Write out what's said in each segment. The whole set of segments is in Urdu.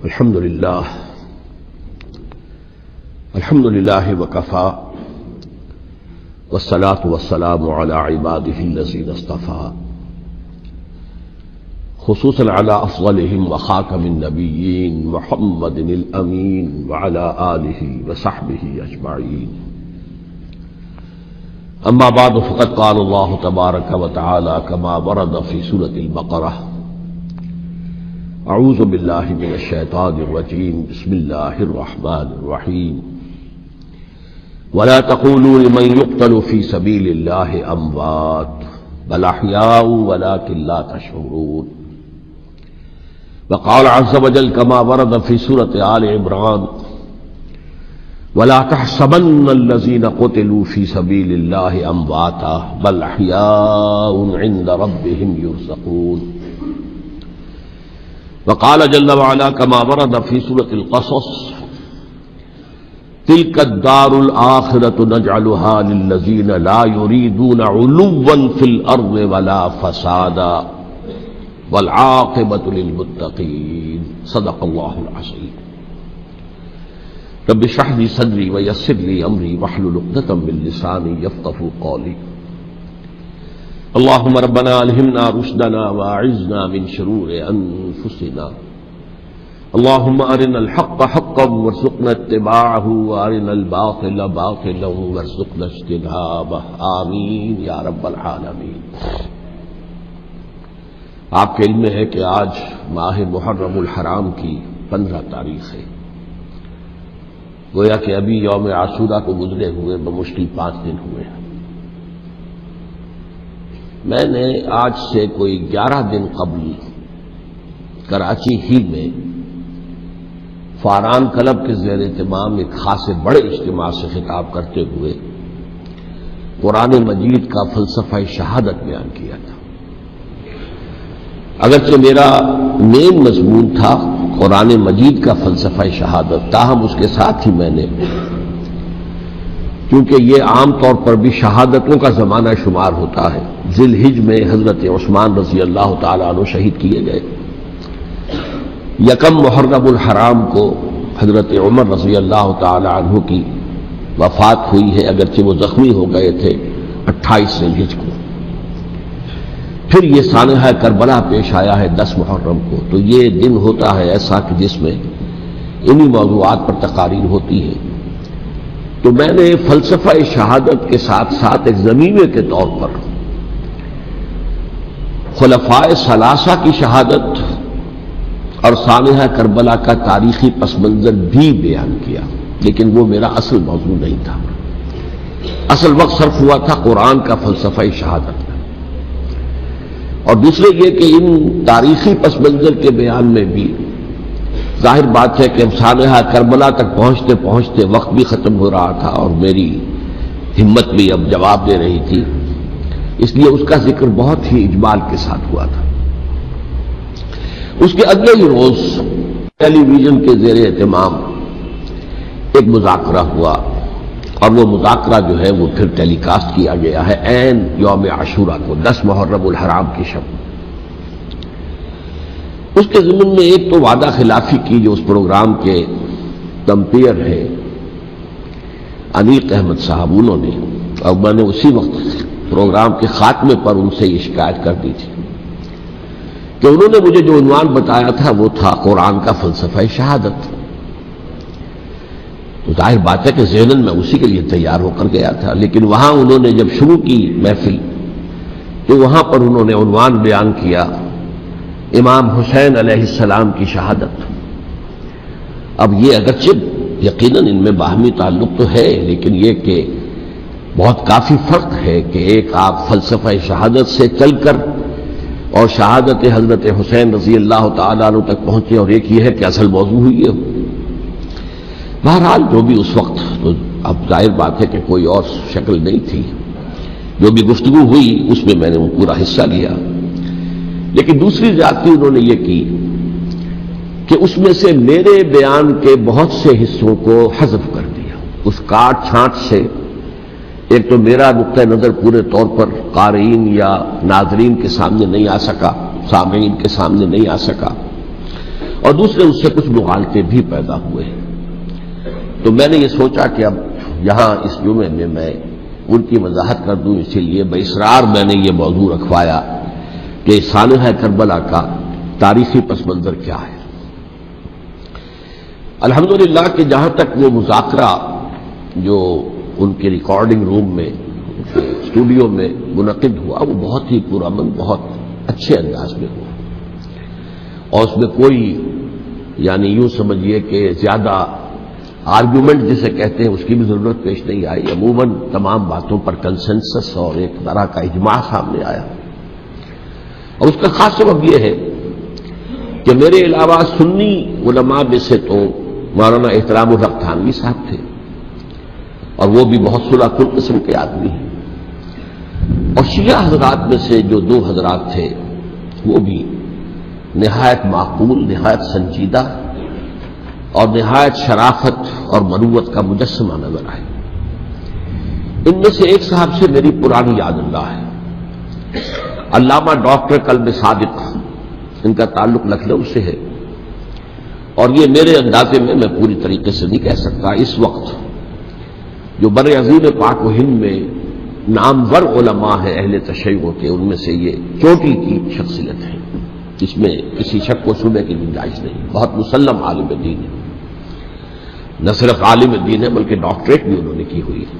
الحمد للہ وکفى والصلاة والسلام على عباده الذین اصطفى خصوصا على افضلهم وخاتم النبیین محمد الامین وعلى آلہ وصحبہ اجمعین. اما بعد فقد قال اللہ تبارک وتعالی كما ورد في سورة البقرہ: اعوذ باللہ من الشیطان الرجیم بسم اللہ الرحمن الرحیم ولا تقولوا لمن يقتل في سبيل الله اموات بل احیاء ولكن لا تشعرون. وقال عز وجل كما ورد في سورة آل عمران: ولا تحسبن الذين قتلوا في سبيل الله امواتا بل احیاء عند ربهم يرزقون. وقال جل وعلا كما ورد في سورة القصص: تلك الدار الآخرة نجعلها للذين لا يريدون علوا في الأرض ولا فسادا والعاقبة للمتقين. صدق الله العظيم. رب اشرح لي صدري ويسر لي أمري واحلل عقدة من لساني يفقهوا قولي. اللهم ربنا الہمنا رشدنا واعذنا من شرور انفسنا. اللهم ارنا الحق حقا وارزقنا اتباعه وارنا الباطل باطلا وارزقنا اجتنابه. آمین یا رب العالمین. آپ کے علم میں ہے کہ آج ماہ محرم الحرام کی 15 تاریخ ہے. گویا کہ ابھی یوم عاشورہ کو گزرے ہوئے بمشکل 5 دن ہوئے ہیں. میں نے آج سے کوئی 11 دن قبل کراچی ہی میں فاران کلب کے زیر اہتمام ایک خاصے بڑے اجتماع سے خطاب کرتے ہوئے قرآن مجید کا فلسفہ شہادت بیان کیا تھا. اگرچہ میرا مین مضمون تھا قرآن مجید کا فلسفہ شہادت، تاہم اس کے ساتھ ہی میں نے، کیونکہ یہ عام طور پر بھی شہادتوں کا زمانہ شمار ہوتا ہے، ذی الحج میں حضرت عثمان رضی اللہ تعالیٰ عنہ شہید کیے گئے. یکم محرم الحرام کو حضرت عمر رضی اللہ تعالیٰ عنہ کی وفات ہوئی ہے، اگرچہ وہ زخمی ہو گئے تھے 28 ذی الحج کو. پھر یہ سانحہ کربلا پیش آیا ہے 10 محرم کو. تو یہ دن ہوتا ہے ایسا کہ جس میں انہی موضوعات پر تقاریر ہوتی ہے. تو میں نے فلسفہ شہادت کے ساتھ ساتھ ایک ضمیمے کے طور پر خلفائے ثلاثہ کی شہادت اور سانحہ کربلا کا تاریخی پس منظر بھی بیان کیا، لیکن وہ میرا اصل موضوع نہیں تھا. اصل وقت صرف ہوا تھا قرآن کا فلسفہ شہادت میں. اور دوسرے یہ کہ ان تاریخی پس منظر کے بیان میں بھی ظاہر بات ہے کہ اب سانحہ کربلا تک پہنچتے پہنچتے وقت بھی ختم ہو رہا تھا اور میری ہمت بھی اب جواب دے رہی تھی، اس لیے اس کا ذکر بہت ہی اجمال کے ساتھ ہوا تھا. اس کے اگلے ہی روز ٹیلی ویژن کے زیر اہتمام ایک مذاکرہ ہوا، اور وہ مذاکرہ جو ہے وہ پھر ٹیلی کاسٹ کیا گیا ہے عین یوم عاشورہ کو، 10 محرم الحرام کی شب. اس کے ضمن میں ایک تو وعدہ خلافی کی جو اس پروگرام کے تمپیر ہیں انیق احمد صاحب، انہوں نے، اور میں نے اسی وقت پروگرام کے خاتمے پر ان سے یہ شکایت کر دی تھی کہ انہوں نے مجھے جو عنوان بتایا تھا وہ تھا قرآن کا فلسفہ شہادت. تو ظاہر بات ہے کہ ذہناً میں اسی کے لیے تیار ہو کر گیا تھا، لیکن وہاں انہوں نے جب شروع کی محفل تو وہاں پر انہوں نے عنوان بیان کیا امام حسین علیہ السلام کی شہادت. اب یہ اگرچہ یقیناً ان میں باہمی تعلق تو ہے، لیکن یہ کہ بہت کافی فرق ہے کہ ایک آپ فلسفہ شہادت سے چل کر اور شہادت حضرت حسین رضی اللہ تعالیٰ عنہ تک پہنچے، اور ایک یہ ہے کہ اصل موضوع ہوئی ہے. بہرحال جو بھی اس وقت، تو اب ظاہر بات ہے کہ کوئی اور شکل نہیں تھی، جو بھی گفتگو ہوئی اس میں نے پورا حصہ لیا. لیکن دوسری زیادتی انہوں نے یہ کی کہ اس میں سے میرے بیان کے بہت سے حصوں کو حذف کر دیا. اس کاٹ چھانٹ سے ایک تو میرا نقطہ نظر پورے طور پر قارئین یا ناظرین کے سامنے نہیں آ سکا، سامعین کے سامنے نہیں آ سکا، اور دوسرے اس سے کچھ مغالطے بھی پیدا ہوئے. تو میں نے یہ سوچا کہ اب یہاں اس جمعے میں میں ان کی وضاحت کر دوں، اسی لیے باصرار میں نے یہ موضوع رکھوایا کہ سانحہ کربلا کا تاریخی پس منظر کیا ہے. الحمدللہ کہ جہاں تک وہ مذاکرہ جو ان کے ریکارڈنگ روم میں اسٹوڈیو میں منعقد ہوا وہ بہت ہی پرامن، بہت اچھے انداز میں ہوا، اور اس میں کوئی یعنی یوں سمجھیے کہ زیادہ آرگیومنٹ جسے کہتے ہیں اس کی بھی ضرورت پیش نہیں آئی. عموماً تمام باتوں پر کنسنسس اور ایک طرح کا اجماع سامنے آیا. اور اس کا خاص سبب یہ ہے کہ میرے علاوہ سنی علماء میں سے تو مولانا احترام الحق تھانوی صاحب تھے، اور وہ بھی بہت صلح کل قسم کے آدمی ہیں، اور شیعہ حضرات میں سے جو دو حضرات تھے وہ بھی نہایت معقول، نہایت سنجیدہ اور نہایت شرافت اور مروت کا مجسمہ نظر آئے. ان میں سے ایک صاحب سے میری پرانی یاد اللہ ہے، علامہ ڈاکٹر قلب صادق، ان کا تعلق لکھنؤ سے ہے، اور یہ میرے اندازے میں پوری طریقے سے نہیں کہہ سکتا، اس وقت جو بر عظیم پاک و ہند میں نامور علماء ہیں اہل تشیع کے، ان میں سے یہ چوٹی کی شخصیت ہے، اس میں کسی شک و شبہ کی گنجائش نہیں. بہت مسلم عالم دین ہے، نہ صرف عالم دین ہے بلکہ ڈاکٹریٹ بھی انہوں نے کی ہوئی ہے.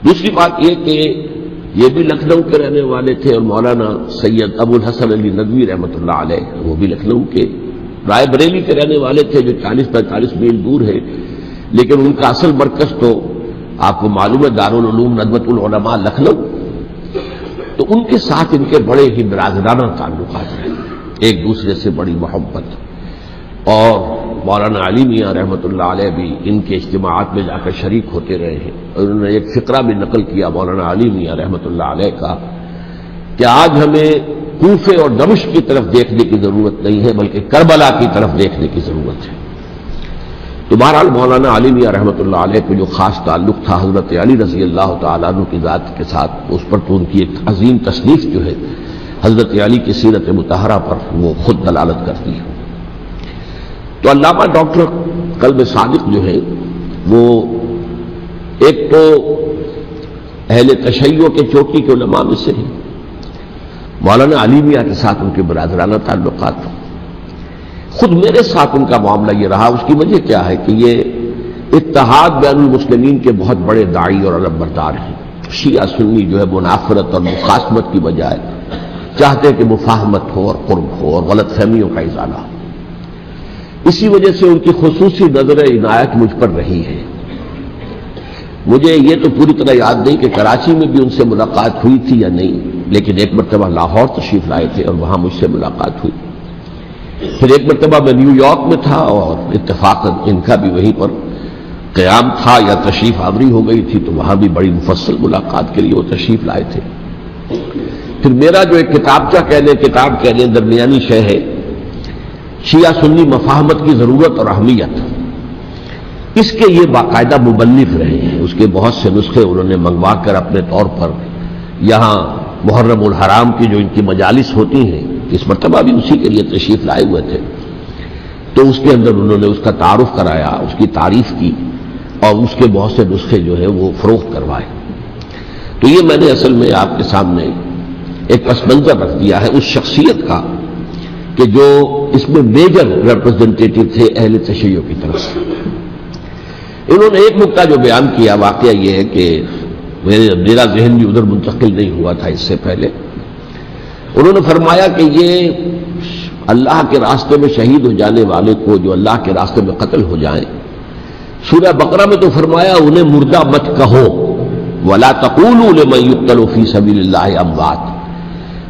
دوسری بات یہ کہ یہ بھی لکھنؤ کے رہنے والے تھے، اور مولانا سید ابو الحسن علی ندوی رحمۃ اللہ علیہ وہ بھی لکھنؤ کے، رائے بریلی کے رہنے والے تھے جو 40-45 میل دور ہے، لیکن ان کا اصل مرکز تو آپ کو معلوم ہے دارالعلوم ندوۃ العلماء لکھنؤ. تو ان کے ساتھ ان کے بڑے ہی برادرانہ تعلقات ہیں، ایک دوسرے سے بڑی محبت. اور مولانا علی میاں رحمۃ اللہ علیہ بھی ان کے اجتماعات میں جا کر شریک ہوتے رہے ہیں، اور انہوں نے ایک فقرہ بھی نقل کیا مولانا علی میاں رحمۃ اللہ علیہ کا کہ آج ہمیں کوفے اور دمشق کی طرف دیکھنے کی ضرورت نہیں ہے بلکہ کربلا کی طرف دیکھنے کی ضرورت ہے. تو بہرحال مولانا علی میاں رحمۃ اللہ علیہ کو جو خاص تعلق تھا حضرت علی رضی اللہ تعالیٰ عنہ کی ذات کے ساتھ، اس پر تو ان کی ایک عظیم تصنیف جو ہے حضرت علی کی سیرت مطہرہ پر وہ خود دلالت کرتی ہے. تو علامہ ڈاکٹر قلب صادق جو ہے وہ ایک تو اہل تشیع کے چوٹی کے علماء میں سے ہیں، مولانا علی میاں کے ساتھ ان کے برادرانہ تعلقات. خود میرے ساتھ ان کا معاملہ یہ رہا، اس کی وجہ کیا ہے کہ یہ اتحاد بین المسلمین کے بہت بڑے داعی اور علم بردار ہیں. شیعہ سنی جو ہے منافرت اور مخاصمت کی بجائے چاہتے ہیں کہ مفاہمت ہو اور قرب ہو اور غلط فہمیوں کا ازالہ ہو. اسی وجہ سے ان کی خصوصی نظر عنایت مجھ پر رہی ہے. مجھے یہ تو پوری طرح یاد نہیں کہ کراچی میں بھی ان سے ملاقات ہوئی تھی یا نہیں، لیکن ایک مرتبہ لاہور تشریف لائے تھے اور وہاں مجھ سے ملاقات ہوئی. پھر ایک مرتبہ میں نیو یارک میں تھا اور اتفاقاً ان کا بھی وہیں پر قیام تھا یا تشریف آوری ہو گئی تھی، تو وہاں بھی بڑی مفصل ملاقات کے لیے وہ تشریف لائے تھے. پھر میرا جو ایک کتاب کہنے درمیانی شے ہے، شیعہ سنی مفاہمت کی ضرورت اور اہمیت، اس کے یہ باقاعدہ مبلغ رہے ہیں. اس کے بہت سے نسخے انہوں نے منگوا کر اپنے طور پر یہاں محرم الحرام کی جو ان کی مجالس ہوتی ہیں، اس مرتبہ بھی اسی کے لیے تشریف لائے ہوئے تھے، تو اس کے اندر انہوں نے اس کا تعارف کرایا، اس کی تعریف کی، اور اس کے بہت سے نسخے جو ہے وہ فروخت کروائے. تو یہ میں نے اصل میں آپ کے سامنے ایک پس منظر رکھ دیا ہے اس شخصیت کا کہ جو اس میں میجر ریپرزنٹیٹو تھے اہل تشیع کی طرف سے. انہوں نے ایک نکتہ جو بیان کیا، واقعہ یہ ہے کہ میرا ذہن بھی ادھر منتقل نہیں ہوا تھا اس سے پہلے. انہوں نے فرمایا کہ یہ اللہ کے راستے میں شہید ہو جانے والے کو جو اللہ کے راستے میں قتل ہو جائیں، سورہ بقرہ میں تو فرمایا انہیں مردہ مت کہو، وَلَا تَقُولُوا لِمَن يُقْتَلُ فِي سَبِيلِ اللَّهِ أَمْوَاتٌ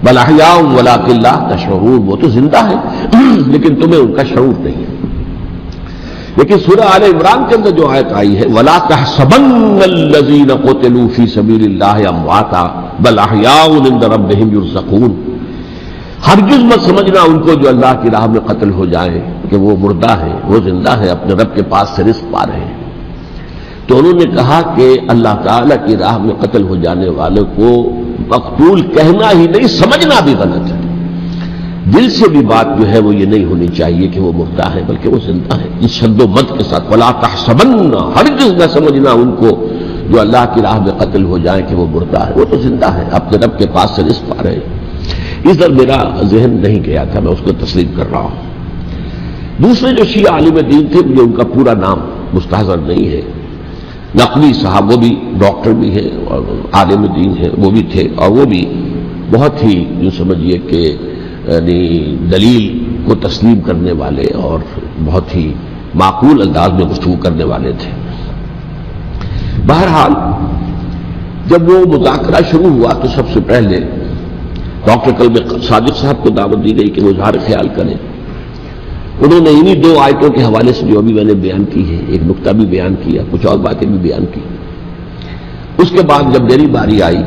بَلْ أَحْيَاءٌ وَلَٰكِن لَّا تَشْعُرُونَ. وہ تو زندہ ہے لیکن تمہیں ان کا شعور نہیں ہے. لیکن سورہ آل عمران کے اندر جو آیت آئی ہے وَلَا تَحْسَبَنَّ الَّذِينَ قُتِلُوا فِي سَبِيلِ اللَّهِ أَمْوَاتًا بَلْ أَحْيَاءٌ عِندَ رَبِّهِمْ يُرْزَقُونَ. ہرگز مت سمجھنا ان کو جو اللہ کی راہ میں قتل ہو جائیں کہ وہ مردہ ہیں، وہ زندہ ہیں، اپنے رب کے پاس سے رزق پا رہے ہیں. تو انہوں نے کہا کہ اللہ تعالیٰ کی راہ میں قتل ہو جانے والے کو مقتول کہنا ہی نہیں، سمجھنا بھی غلط ہے. دل سے بھی بات جو ہے وہ یہ نہیں ہونی چاہیے کہ وہ مردہ ہے، بلکہ وہ زندہ ہے، اس شد و مد کے ساتھ۔ وَلَا تَحْسَبَنَّ، ہرگز نہ سمجھنا ان کو جو اللہ کی راہ میں قتل ہو جائیں کہ وہ مردہ ہے، وہ تو زندہ ہے، اپنے رب کے پاس سے رزق پا رہے ہیں۔ اس طرح میرا ذہن نہیں گیا تھا، میں اس کو تسلیم کر رہا ہوں۔ دوسرے جو شیعہ عالم دین تھے، مجھے ان کا پورا نام مستحضر نہیں ہے، نقوی صاحب، وہ بھی ڈاکٹر بھی ہیں اور عالم دین ہیں، وہ بھی تھے، اور وہ بھی بہت ہی جو سمجھیے کہ یعنی دلیل کو تسلیم کرنے والے اور بہت ہی معقول انداز میں گفتگو کرنے والے تھے۔ بہرحال جب وہ مذاکرہ شروع ہوا تو سب سے پہلے ڈاکٹر کلب صادق صاحب کو دعوت دی گئی کہ وہ اظہار خیال کریں۔ انہوں نے انہی 2 آیتوں کے حوالے سے جو ابھی میں نے بیان کی ہے، ایک نقطہ بھی بیان کیا، کچھ اور باتیں بھی بیان کی۔ اس کے بعد جب میری باری آئی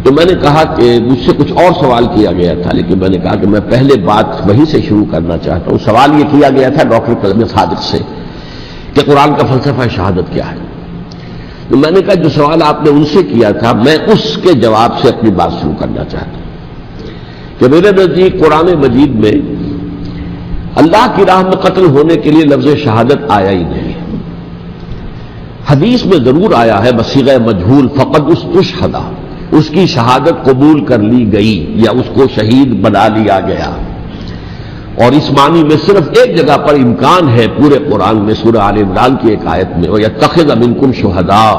تو میں نے کہا کہ مجھ سے کچھ اور سوال کیا گیا تھا، لیکن میں نے کہا کہ میں پہلے بات وہیں سے شروع کرنا چاہتا ہوں۔ سوال یہ کیا گیا تھا ڈاکٹر کلب صادق سے کہ قرآن کا فلسفہ شہادت کیا ہے۔ تو میں نے کہا جو سوال آپ نے ان سے کیا تھا، میں اس کے جواب سے اپنی بات شروع کرنا چاہتا ہوں کہ میرے نزدیک قرآن مجید میں اللہ کی راہ میں قتل ہونے کے لیے لفظ شہادت آیا ہی نہیں ہے۔ حدیث میں ضرور آیا ہے بصیغہ مجہول، فقد استشہد، اس کی شہادت قبول کر لی گئی یا اس کو شہید بنا لیا گیا، اور اس معنی میں صرف ایک جگہ پر امکان ہے پورے قرآن میں، سورہ آل عمران کی ایک آیت میں، وَيَتَّخِذَ مِنكُمْ شُهَدَاءَ،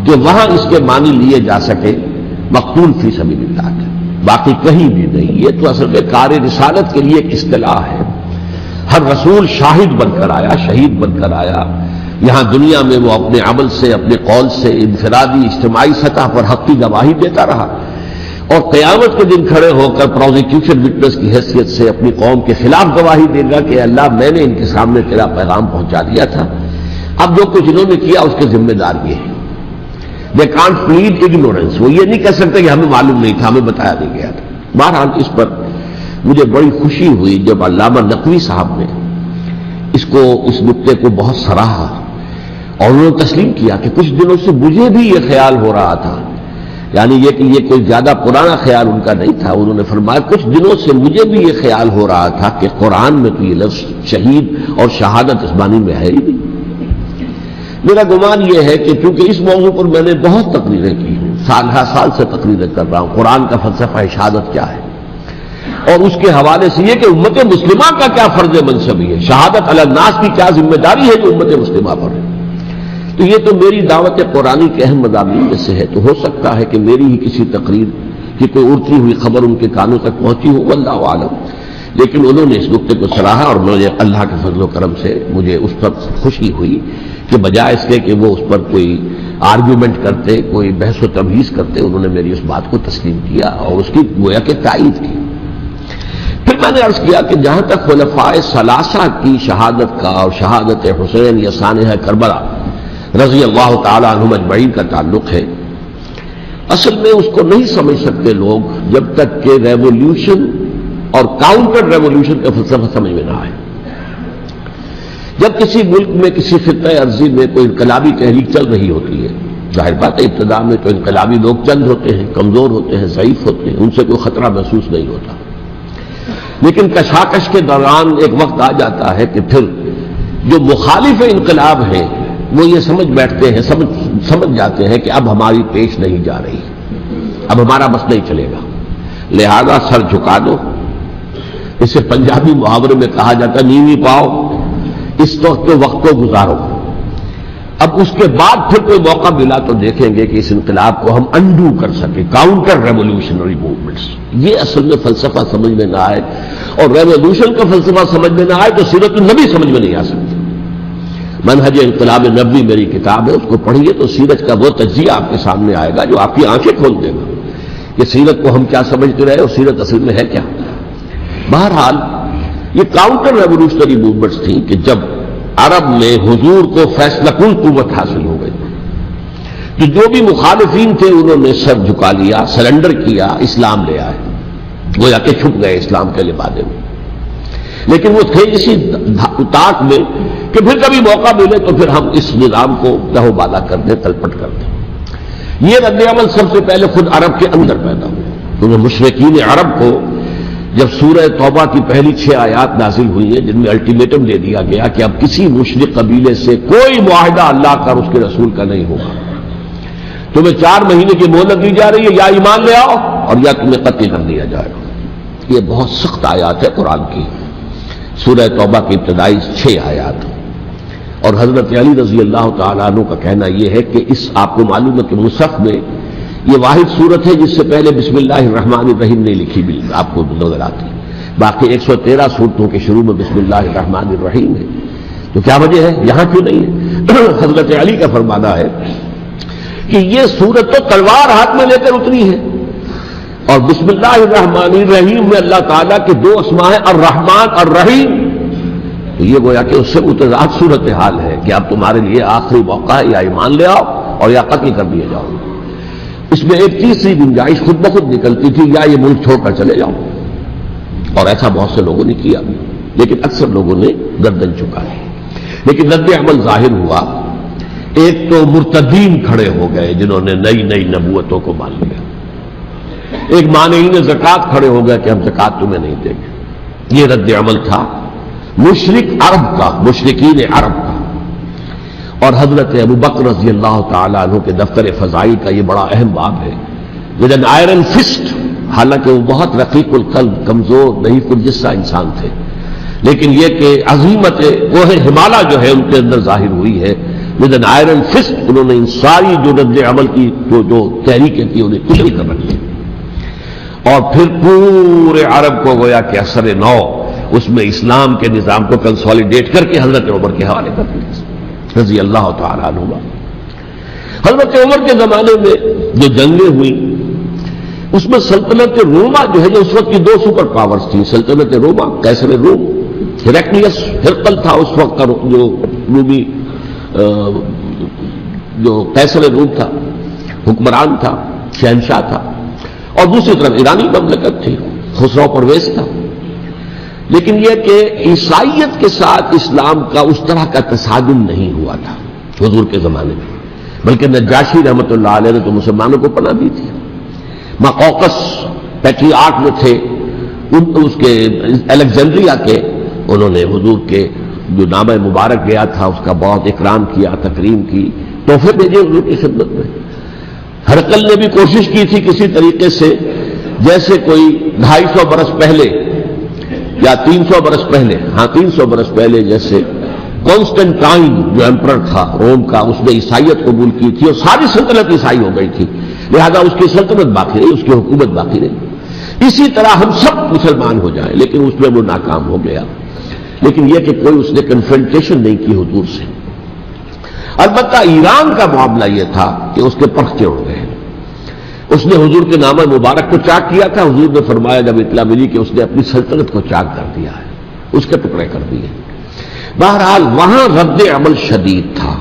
کہ وہاں اس کے معنی لیے جا سکے مقتول فی سبیل اللہ کے، باقی کہیں بھی نہیں۔ یہ تو اصل میں کار رسالت کے لیے ایک اصطلاح ہے۔ ہر رسول شاہد بن کر آیا، شہید بن کر آیا، یہاں دنیا میں وہ اپنے عمل سے، اپنے قول سے، انفرادی اجتماعی سطح پر حق کی گواہی دیتا رہا، اور قیامت کے دن کھڑے ہو کر پروزیکیوشن وٹنس کی حیثیت سے اپنی قوم کے خلاف گواہی دے گا کہ اللہ میں نے ان کے سامنے تیرا پیغام پہنچا دیا تھا، اب جو کچھ انہوں نے کیا اس کے ذمہ دار یہ ہے۔ دے کانٹ پلیڈ اگنورینس، وہ یہ نہیں کہہ سکتے کہ ہمیں معلوم نہیں تھا، ہمیں بتایا نہیں گیا تھا۔ بہرحال اس پر مجھے بڑی خوشی ہوئی جب علامہ نقوی صاحب نے اس نقطے کو بہت سراہا اور انہوں نے تسلیم کیا کہ کچھ دنوں سے مجھے بھی یہ خیال ہو رہا تھا، یعنی یہ کہ یہ کوئی زیادہ پرانا خیال ان کا نہیں تھا۔ انہوں نے فرمایا کچھ دنوں سے مجھے بھی یہ خیال ہو رہا تھا کہ قرآن میں تو یہ لفظ شہید اور شہادت اس معنی میں ہے ہی نہیں۔ میرا گمان یہ ہے کہ چونکہ اس موضوع پر میں نے بہت تقریریں کی ہیں، سال ہر سال سے تقریریں کر رہا ہوں، قرآن کا فلسفہ شہادت کیا ہے، اور اس کے حوالے سے یہ کہ امت مسلمہ کا کیا فرض منصبی ہے، شہادت علی الناس کی کیا ذمہ داری ہے جو امت مسلمہ پر ہے۔ تو یہ تو میری دعوت قرآنی کے اہم مضامین میں سے ہے، تو ہو سکتا ہے کہ میری ہی کسی تقریر کی کوئی اڑتی ہوئی خبر ان کے کانوں تک پہنچی ہو، واللہ عالم، لیکن انہوں نے اس نقطے کو سراہا، اور مجھے اللہ کے فضل و کرم سے مجھے اس پر خوشی ہوئی کہ بجائے اس کے کہ وہ اس پر کوئی آرگیومنٹ کرتے، کوئی بحث و تبحیث کرتے، انہوں نے میری اس بات کو تسلیم کیا اور اس کی گویا کہ تائید کی۔ پھر میں نے عرض کیا کہ جہاں تک خلفائے ثلاثہ کی شہادت کا اور شہادت حسین یا سانحہ کربلا رضی اللہ تعالی عنہم اجمعین کا تعلق ہے، اصل میں اس کو نہیں سمجھ سکتے لوگ جب تک کہ ریولیوشن اور کاؤنٹر ریولیوشن کا فلسفہ سمجھ میں نہ آئے۔ جب کسی ملک میں کسی خطہ ارضی میں کوئی انقلابی تحریک چل رہی ہوتی ہے، ظاہر بات ہے ابتدا میں تو انقلابی لوگ چند ہوتے ہیں، کمزور ہوتے ہیں، ضعیف ہوتے ہیں، ان سے کوئی خطرہ محسوس نہیں ہوتا، لیکن کشاکش کے دوران ایک وقت آ جاتا ہے کہ پھر جو مخالف انقلاب ہیں وہ یہ سمجھ بیٹھتے ہیں، سمجھ جاتے ہیں کہ اب ہماری پیش نہیں جا رہی، اب ہمارا بس نہیں چلے گا، لہذا سر جھکا دو۔ اسے پنجابی محاورے میں کہا جاتا ہے نیوی پاؤ، اس وقت کو گزارو۔ اب اس کے بعد پھر کوئی موقع ملا تو دیکھیں گے کہ اس انقلاب کو ہم انڈو کر سکیں، کاؤنٹر ریولیوشنری موومنٹس۔ یہ اصل میں فلسفہ سمجھ میں نہ آئے اور ریولیوشن کا فلسفہ سمجھ میں نہ آئے تو سیرت النبی سمجھ میں نہیں آ سکتی۔ منہج انقلاب نبوی میری کتاب ہے، اس کو پڑھیے تو سیرت کا وہ تجزیہ آپ کے سامنے آئے گا جو آپ کی آنکھیں کھول دے گا کہ سیرت کو ہم کیا سمجھتے رہے اور سیرت اصل میں ہے کیا۔ بہرحال یہ کاؤنٹر ریولیوشنری موومنٹس تھیں کہ جب عرب میں حضور کو فیصلہ کن قوت حاصل ہو گئی تو جو بھی مخالفین تھے انہوں نے سر جھکا لیا، سرنڈر کیا، اسلام لے آئے، گویا کہ چھپ گئے اسلام کے لبادے میں، لیکن وہ تھے اسی طاق میں کہ پھر کبھی موقع ملے تو پھر ہم اس نظام کو لہو بالا کر دیں، تلپٹ کر دیں۔ یہ رد عمل سب سے پہلے خود عرب کے اندر پیدا ہوا، کیونکہ مشرکین عرب کو جب سورہ توبہ کی پہلی 6 آیات نازل ہوئی ہیں جن میں الٹیمیٹم دے دیا گیا کہ اب کسی مشرک قبیلے سے کوئی معاہدہ اللہ کا اور اس کے رسول کا نہیں ہوگا، تمہیں 4 مہینے کی مہلت دی جا رہی ہے، یا ایمان لے آؤ اور یا تمہیں قتل کر دیا جائے گا۔ یہ بہت سخت آیات ہے قرآن کی، سورہ توبہ کی ابتدائی 6 آیات۔ اور حضرت علی رضی اللہ تعالیٰ عنہ کا کہنا یہ ہے کہ آپ کو معلوم ہے کہ مصحف میں یہ واحد صورت ہے جس سے پہلے بسم اللہ الرحمن الرحیم نہیں لکھی بھی آپ کو نظر آتی، باقی 113 صورتوں کے شروع میں بسم اللہ الرحمن الرحیم ہے، تو کیا وجہ ہے یہاں کیوں نہیں ہے؟ حضرت علی کا فرمانا ہے کہ یہ صورت تو تلوار ہاتھ میں لے کر اتری ہے، اور بسم اللہ الرحمن الرحیم میں اللہ تعالیٰ کے 2 اسماء ہیں، الرحمن الرحیم، تو یہ گویا کہ اس سے متضاد صورتحال ہے کہ اب تمہارے لیے آخری موقع ہے، یا ایمان لے آؤ اور یا قتل کر دیے جاؤ۔ اس میں ایک تیسری گنجائش خود بخود نکلتی تھی، یا یہ ملک چھوڑ کر چلے جاؤ، اور ایسا بہت سے لوگوں نے کیا، لیکن اکثر لوگوں نے گردن چکائی۔ لیکن رد عمل ظاہر ہوا، ایک تو مرتدین کھڑے ہو گئے جنہوں نے نئی نبوتوں کو مان لیا، ایک مانعین زکوٰۃ کھڑے ہو گئے کہ ہم زکوٰۃ تمہیں نہیں دیں گے۔ یہ رد عمل تھا مشرک عرب کا، مشرکین عرب کا۔ اور حضرت ابوبکر رضی اللہ تعالیٰ عنہ کے دفتر فضائل کا یہ بڑا اہم باب ہے، ود این آئرن فسٹ، حالانکہ وہ بہت رقیق القلب، کمزور، ضعیف الجسہ انسان تھے، لیکن یہ کہ عظیمت کوہ ہمالیہ جو ہے ان کے اندر ظاہر ہوئی ہے، ود این آئرن فسٹ انہوں نے ان ساری جو رد عمل کی جو تحریکیں تھی انہیں کچل کر رکھی، اور پھر پورے عرب کو گویا کہ اثر نو اس میں اسلام کے نظام کو کنسالیڈیٹ کر کے حضرت عمر کے حوالے کر دیا رضی اللہ تعالیٰ عنہ۔ حضرت عمر کے زمانے میں جو جنگیں ہوئیں اس میں سلطنت روما جو ہے، جو اس وقت کی 2 سپر پاورز تھیں، سلطنت روما قیصر روم، ہرقلیس ہرقل تھا اس وقت کا جو رومی جو قیصر روم تھا، حکمران تھا، شہنشاہ تھا، اور دوسری طرف ایرانی مملکت تھی، خسرو پرویز تھا۔ لیکن یہ کہ عیسائیت کے ساتھ اسلام کا اس طرح کا تصادم نہیں ہوا تھا حضور کے زمانے میں، بلکہ نجاشی رحمۃ اللہ علیہ نے تو مسلمانوں کو پناہ دی تھی۔ مقوقس پیٹریارٹ جو تھے اس کے الیگزینڈریا کے، انہوں نے حضور کے جو نامہ مبارک گیا تھا اس کا بہت اکرام کیا، تکریم کی، تحفے بھیجے حضور کی خدمت میں۔ ہرقل نے بھی کوشش کی تھی کسی طریقے سے، جیسے کوئی 250 برس پہلے یا 300 برس پہلے، 300 برس پہلے جیسے کانسٹنٹائن جو ایمپرر تھا روم کا، اس نے عیسائیت قبول کی تھی اور ساری سلطنت عیسائی ہو گئی تھی، لہذا اس کی سلطنت باقی رہی، اس کی حکومت باقی رہی۔ اسی طرح ہم سب مسلمان ہو جائیں، لیکن اس میں وہ ناکام ہو گیا۔ لیکن یہ کہ کوئی اس نے کنفرنٹیشن نہیں کی حضور سے۔ البتہ ایران کا معاملہ یہ تھا کہ اس کے پرخچے اڑ گئے، اس نے حضور کے نامہ مبارک کو چاک کیا تھا، حضور نے فرمایا جب اطلاع ملی کہ اس نے اپنی سلطنت کو چاک کر دیا ہے، اس کے ٹکڑے کر دیے۔ بہرحال وہاں رد عمل شدید تھا،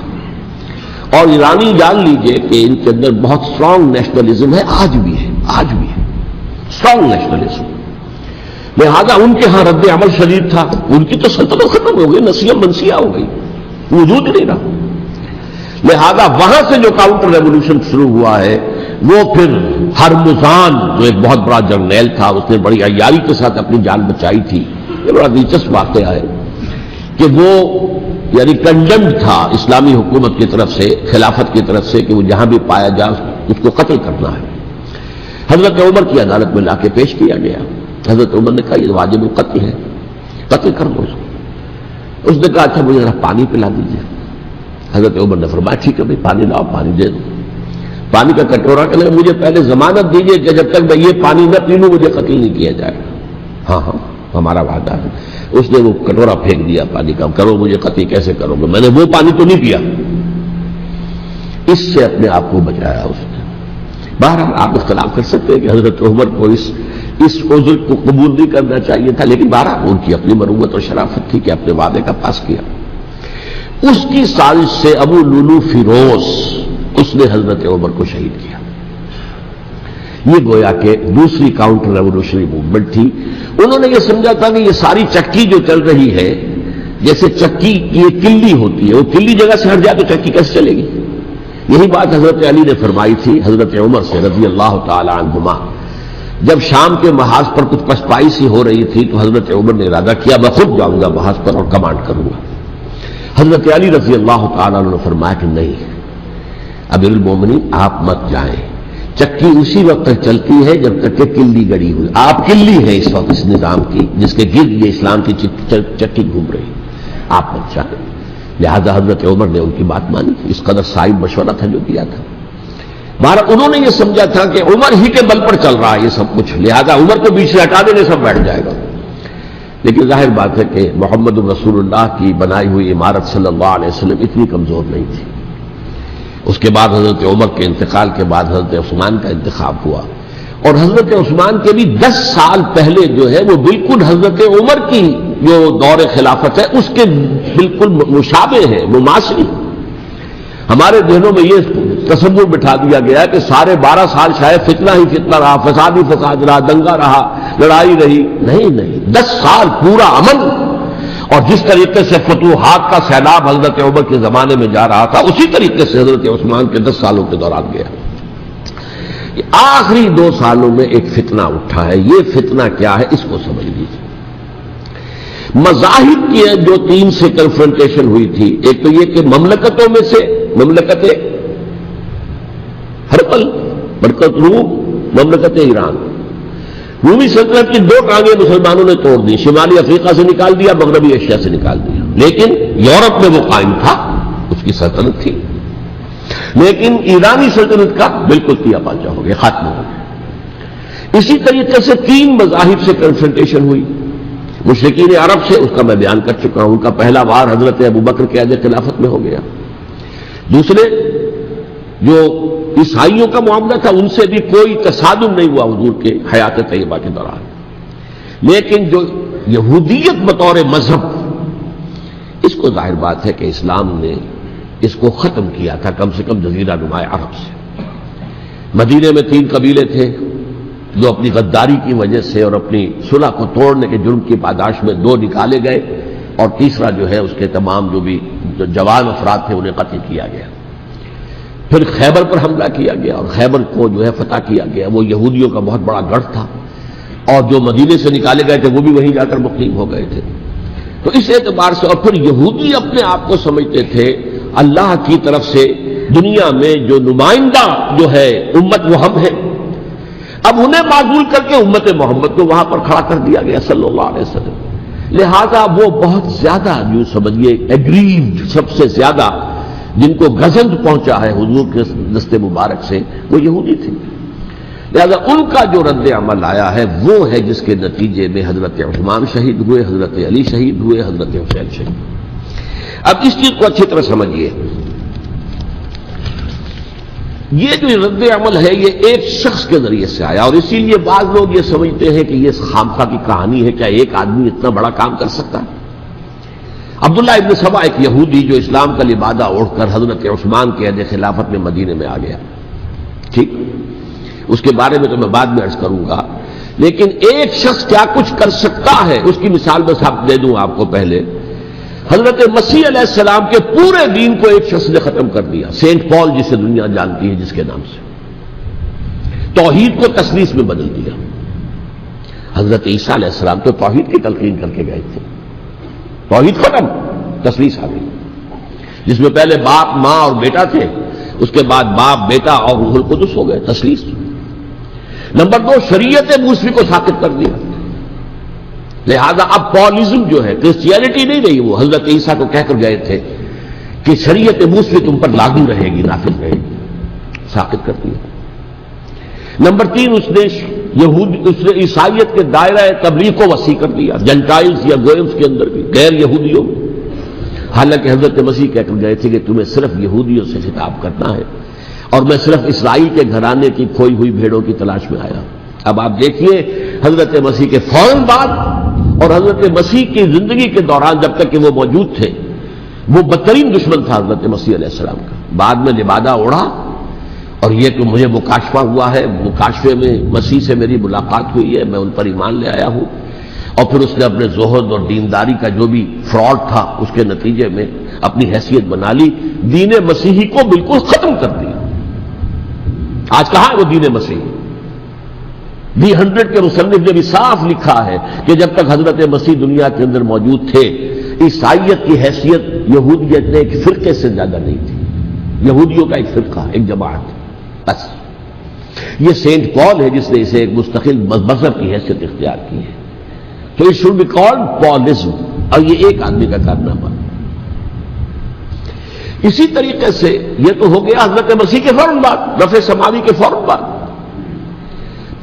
اور ایرانی جان لیجئے کہ ان کے اندر بہت اسٹرانگ نیشنلزم ہے، آج بھی ہے اسٹرانگ نیشنلزم، لہذا ان کے ہاں رد عمل شدید تھا، ان کی تو سلطنت ختم ہو گئی، نسیہ منسیہ ہو گئی، وجود نہیں رہا۔ لہذا وہاں سے جو کاؤنٹر ریولوشن شروع ہوا ہے وہ پھر ہرمزان جو ایک بہت بڑا جرنیل تھا، اس نے بڑی عیاری کے ساتھ اپنی جان بچائی تھی۔ یہ بڑا دلچسپ واقعہ ہے کہ وہ یعنی کنڈمڈ تھا اسلامی حکومت کی طرف سے، خلافت کی طرف سے، کہ وہ جہاں بھی پایا جائے اس کو قتل کرنا ہے۔ حضرت عمر کی عدالت میں لا کے پیش کیا گیا، حضرت عمر نے کہا یہ واجب القتل ہے، قتل کر دو اس کو۔ اس نے کہا اچھا مجھے ذرا پانی پلا دیجیے۔ حضرت عمر نے فرمایا ٹھیک ہے بھائی پانی لاؤ، پانی دے دو۔ پانی کا کٹورا کہ مجھے پہلے ضمانت دیجیے کہ جب تک میں یہ پانی نہ پی لوں مجھے قتل نہیں کیا جائے گا۔ ہاں ہمارا وعدہ ہے۔ اس نے وہ کٹورا پھینک دیا پانی کا، کرو مجھے قتل کیسے کرو گے، میں نے وہ پانی تو نہیں پیا۔ اس سے اپنے آپ کو بچایا اس نے۔ بہرحال آپ اختلاف کر سکتے ہیں کہ حضرت عمر کو اس عذر کو قبول نہیں کرنا چاہیے تھا، لیکن بہرحال ان کی اپنی مروت اور شرافت تھی کہ اپنے وعدے کا پاس کیا۔ اس کی سازش سے ابو لولو فیروز اس نے حضرت عمر کو شہید کیا۔ یہ گویا کہ دوسری کاؤنٹر ریولوشنری موومنٹ تھی۔ انہوں نے یہ سمجھا تھا کہ یہ ساری چکی جو چل رہی ہے، جیسے چکی کی ایک کلی ہوتی ہے، وہ کلی جگہ سے ہٹ جائے تو چکی کیسے چلے گی؟ یہی بات حضرت علی نے فرمائی تھی حضرت عمر سے رضی اللہ تعالی عنہما جب شام کے محاذ پر کچھ پسپائی سی ہو رہی تھی تو حضرت عمر نے ارادہ کیا میں خود جاؤں گا محاذ پر اور کمانڈ کروں گا. حضرت علی رضی اللہ تعالیٰ عنہ نے فرمایا کہ نہیں امیر المومنین آپ مت جائیں، چکی اسی وقت تک چلتی ہے جب تک کہ کلی گڑی ہوئی. آپ کلی ہیں اس وقت اس نظام کی جس کے گرد یہ اسلام کی چکی گھوم رہی، آپ مت جائیں. لہذا حضرت عمر نے ان کی بات مانی. اس قدر صائب مشورہ تھا جو کیا تھا. بہرحال انہوں نے یہ سمجھا تھا کہ عمر ہی کے بل پر چل رہا ہے یہ سب کچھ، لہذا عمر کو بیچ سے ہٹا دینے سب بیٹھ جائے گا. لیکن ظاہر بات ہے کہ محمد رسول اللہ کی بنائی ہوئی عمارت صلی اللہ علیہ وسلم اتنی کمزور نہیں تھی. اس کے بعد حضرت عمر کے انتقال کے بعد حضرت عثمان کا انتخاب ہوا، اور حضرت عثمان کے بھی 10 سال پہلے جو ہے وہ بالکل حضرت عمر کی جو دور خلافت ہے اس کے بالکل مشابہ ہے، مماثلی. ہمارے ذہنوں میں یہ تصور بٹھا دیا گیا کہ سارے 12 سال شاید فتنہ ہی فتنہ رہا، فساد ہی فساد رہا، دنگا رہا، لڑائی رہی. نہیں 10 سال پورا امن. اور جس طریقے سے فتوحات کا سیلاب حضرت عمر کے زمانے میں جا رہا تھا اسی طریقے سے حضرت عثمان کے 10 سالوں کے دوران گیا. آخری 2 سالوں میں ایک فتنہ اٹھا ہے. یہ فتنہ کیا ہے اس کو سمجھ لیجیے. مذاہب کی جو 3 سے کنفرنٹیشن ہوئی تھی، ایک تو یہ کہ مملکتوں میں سے مملکت ہرقل، مملکت روم، مملکت ایران. رومی سلطنت کی 2 ٹانگیں مسلمانوں نے توڑ دی، شمالی افریقہ سے نکال دیا، مغربی ایشیا سے نکال دیا. لیکن یورپ میں وہ قائم تھا، اس کی سلطنت تھی. لیکن ایرانی سلطنت کا بالکل کیا پاچا ہو گیا، ختم ہو گیا. اسی طریقے سے 3 مذاہب سے کنفرنٹیشن ہوئی. مشرکین عرب سے، اس کا میں بیان کر چکا ہوں، ان کا پہلا وار حضرت ابوبکر کے عہد خلافت میں ہو گیا. دوسرے جو عیسائیوں کا معاملہ تھا ان سے بھی کوئی تصادم نہیں ہوا حضور کے حیات طیبہ کے دوران. لیکن جو یہودیت بطور مذہب، اس کو ظاہر بات ہے کہ اسلام نے اس کو ختم کیا تھا کم سے کم جزیرہ نما عرب سے. مدینے میں 3 قبیلے تھے جو اپنی غداری کی وجہ سے اور اپنی صلح کو توڑنے کے جرم کی پاداش میں 2 نکالے گئے، اور تیسرا جو ہے اس کے تمام جو بھی جوان افراد تھے انہیں قتل کیا گیا. پھر خیبر پر حملہ کیا گیا اور خیبر کو جو ہے فتح کیا گیا. وہ یہودیوں کا بہت بڑا گڑھ تھا، اور جو مدینے سے نکالے گئے تھے وہ بھی وہیں جا کر مقیم ہو گئے تھے. تو اس اعتبار سے، اور پھر یہودی اپنے آپ کو سمجھتے تھے اللہ کی طرف سے دنیا میں جو نمائندہ جو ہے امت وہ ہم ہیں. اب انہیں معزول کر کے امت محمد کو وہاں پر کھڑا کر دیا گیا صلی اللہ علیہ وسلم. لہذا وہ بہت زیادہ جو سمجھیے ایگریوڈ، سب سے زیادہ جن کو گزند پہنچا ہے حضور کے دست مبارک سے، وہ یہودی تھے. لہذا ان کا جو رد عمل آیا ہے وہ ہے جس کے نتیجے میں حضرت عثمان شہید ہوئے، حضرت علی شہید ہوئے، حضرت حسین شہید. اب اس چیز کو اچھی طرح سمجھیے. یہ جو رد عمل ہے یہ ایک شخص کے ذریعے سے آیا، اور اسی لیے بعض لوگ یہ سمجھتے ہیں کہ یہ خامخواہ کی کہانی ہے. کیا ایک آدمی اتنا بڑا کام کر سکتا ہے؟ عبداللہ ابن سبا ایک یہودی جو اسلام کا لبادہ اوڑھ کر حضرت عثمان کے عہد خلافت میں مدینے میں آ گیا. ٹھیک، اس کے بارے میں تو میں بعد میں عرض کروں گا. لیکن ایک شخص کیا کچھ کر سکتا ہے اس کی مثال میں صاحب دے دوں آپ کو. پہلے حضرت مسیح علیہ السلام کے پورے دین کو ایک شخص نے ختم کر دیا. سینٹ پال جسے دنیا جانتی ہے جس کے نام سے، توحید کو تثلیث میں بدل دیا. حضرت عیسیٰ علیہ السلام تو توحید کی تلقین کر کے گئے تھے، توحید ختم، تثلیث آ گئی، جس میں پہلے باپ ماں اور بیٹا تھے، اس کے بعد باپ بیٹا اور روح القدس ہو گئے، تثلیث. نمبر 2، شریعت موسوی کو ساقط کر دیا. لہذا اب پالزم جو ہے، کرسچینٹی نہیں رہی. وہ حضرت عیسیٰ کو کہہ کر گئے تھے کہ شریعت موسوی تم پر لاگو رہے گی، نافذ رہے گی، ساقط کر دیا. نمبر 3، اس نے عیسائیت کے دائرہ تبلیغ کو وسیع کر دیا، جنٹائلز یا گوئمز کے اندر بھی، غیر یہودیوں میں. حالانکہ حضرت مسیح کہہ کر گئے تھے کہ تمہیں صرف یہودیوں سے خطاب کرنا ہے، اور میں صرف اسرائیل کے گھرانے کی کھوئی ہوئی بھیڑوں کی تلاش میں آیا. اب آپ دیکھیے حضرت مسیح کے فوراً بعد اور حضرت مسیح کی زندگی کے دوران جب تک کہ وہ موجود تھے، وہ بدترین دشمن تھا حضرت مسیح علیہ السلام کا. بعد میں لبادہ اوڑھا، اور یہ کہ مجھے مکاشفہ ہوا ہے، مکاشفے میں مسیح سے میری ملاقات ہوئی ہے، میں ان پر ایمان لے آیا ہوں. اور پھر اس نے اپنے زہد اور دینداری کا جو بھی فراڈ تھا اس کے نتیجے میں اپنی حیثیت بنا لی، دین مسیحی کو بالکل ختم کر دیا. آج کہاں ہے وہ دین مسیحی؟ D100 کے مصنف نے بھی صاف لکھا ہے کہ جب تک حضرت مسیح دنیا کے اندر موجود تھے عیسائیت کی حیثیت یہودیت نے ایک فرقے سے زیادہ نہیں تھی. یہودیوں کا ایک فرقہ، ایک جماعت بس. یہ سینٹ پال ہے جس نے اسے ایک مستقل مذہب کی حیثیت اختیار کی ہے. تو اٹ شوڈ بی کالڈ پالزم، اور یہ ایک آدمی کا کارنامہ. اسی طریقے سے یہ تو ہو گیا حضرت مسیح کے فوراً بعد، رفع سماوی کے فوراً بعد.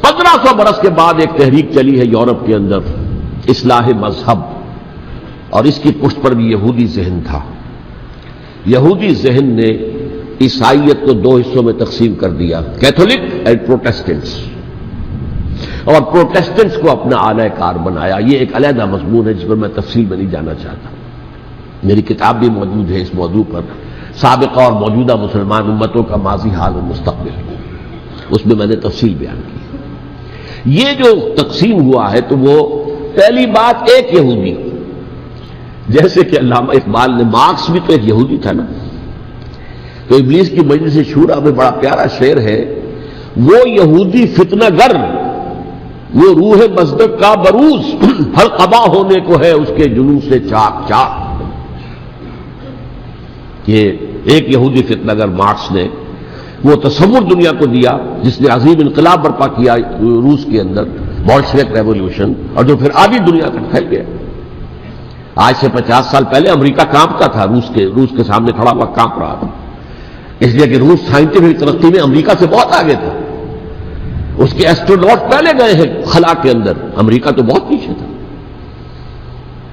1500 برس کے بعد ایک تحریک چلی ہے یورپ کے اندر، اصلاح مذہب، اور اس کی پشت پر بھی یہودی ذہن تھا. یہودی ذہن نے عیسائیت کو دو حصوں میں تقسیم کر دیا، کیتھولک اینڈ پروٹیسٹنٹس، اور پروٹیسٹنٹس کو اپنا اعلی کار بنایا. یہ ایک علیحدہ مضمون ہے جس پر میں تفصیل میں نہیں جانا چاہتا. میری کتاب بھی موجود ہے اس موضوع پر، سابقہ اور موجودہ مسلمان امتوں کا ماضی، حال اور مستقبل. اس میں میں نے تفصیل بیان کی. یہ جو تقسیم ہوا ہے تو وہ پہلی بات ایک یہودی، جیسے کہ علامہ اقبال نے، مارکس بھی تو ایک یہودی تھا نا. تو ابلیس کی مجلس شورا میں بڑا پیارا شعر ہے، وہ یہودی فتنہ گر، وہ روح مصدق کا بروز، ہر قبا ہونے کو ہے اس کے جنون سے چاک چاک. یہ ایک یہودی فتنہ گر مارکس نے وہ تصور دنیا کو دیا جس نے عظیم انقلاب برپا کیا روس کے اندر، بولشوک ریولوشن، اور جو پھر آدھی دنیا تک پھیل گیا. آج سے 50 سال پہلے امریکہ کانپتا تھا، روس کے سامنے کھڑا ہوا کانپ رہا تھا، اس لیے کہ روس سائنٹیفک ترقی میں امریکہ سے بہت آگے تھا. اس کے ایسٹروناٹ پہلے گئے ہیں خلا کے اندر، امریکہ تو بہت پیچھے تھا.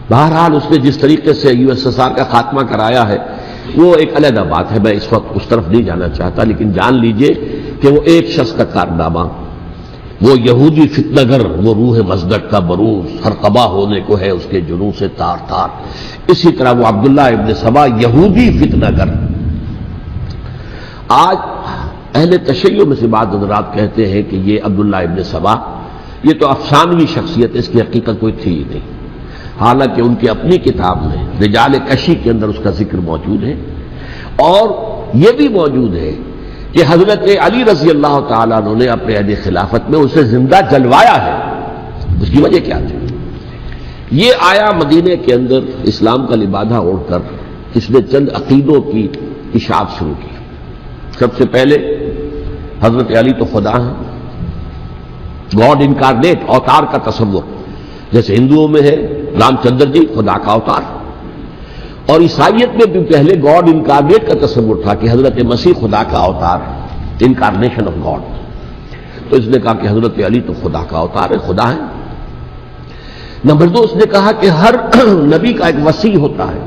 بہرحال اس نے جس طریقے سے USSR کا خاتمہ کرایا ہے وہ ایک علیحدہ بات ہے، میں اس وقت اس طرف نہیں جانا چاہتا. لیکن جان لیجئے کہ وہ ایک شخص کا کارنامہ، وہ یہودی فتنہ گر، وہ روح مصدق کا بروز، ہر قبا ہونے کو ہے اس کے جنون سے تار تار. اسی طرح وہ عبداللہ ابن سبا یہودی فتنہ گر. آج اہل تشیع میں سے بعض حضرات کہتے ہیں کہ یہ عبداللہ ابن سبا یہ تو افسانوی شخصیت ہے، اس کی حقیقت کوئی تھی ہی نہیں. حالانکہ ان کی اپنی کتاب میں رجال کشی کے اندر اس کا ذکر موجود ہے. اور یہ بھی موجود ہے کہ حضرت علی رضی اللہ تعالیٰ عنہ نے اپنے عہد خلافت میں اسے زندہ جلوایا ہے. اس کی وجہ کیا تھی؟ یہ آیا مدینے کے اندر اسلام کا لبادہ اوڑھ کر، اس نے چند عقیدوں کی اشاعت شروع کی. سب سے پہلے حضرت علی تو خدا ہیں، گاڈ انکارنیٹ، اوتار کا تصور، جیسے ہندوؤں میں ہے رام چندر جی خدا کا اوتار. اور عیسائیت میں بھی پہلے گاڈ انکارنیٹ کا تصور تھا کہ حضرت مسیح خدا کا اوتار، انکارنیشن آف گاڈ. تو اس نے کہا کہ حضرت علی تو خدا کا اوتار ہے، خدا ہے. نمبر 2، اس نے کہا کہ ہر نبی کا ایک وصی ہوتا ہے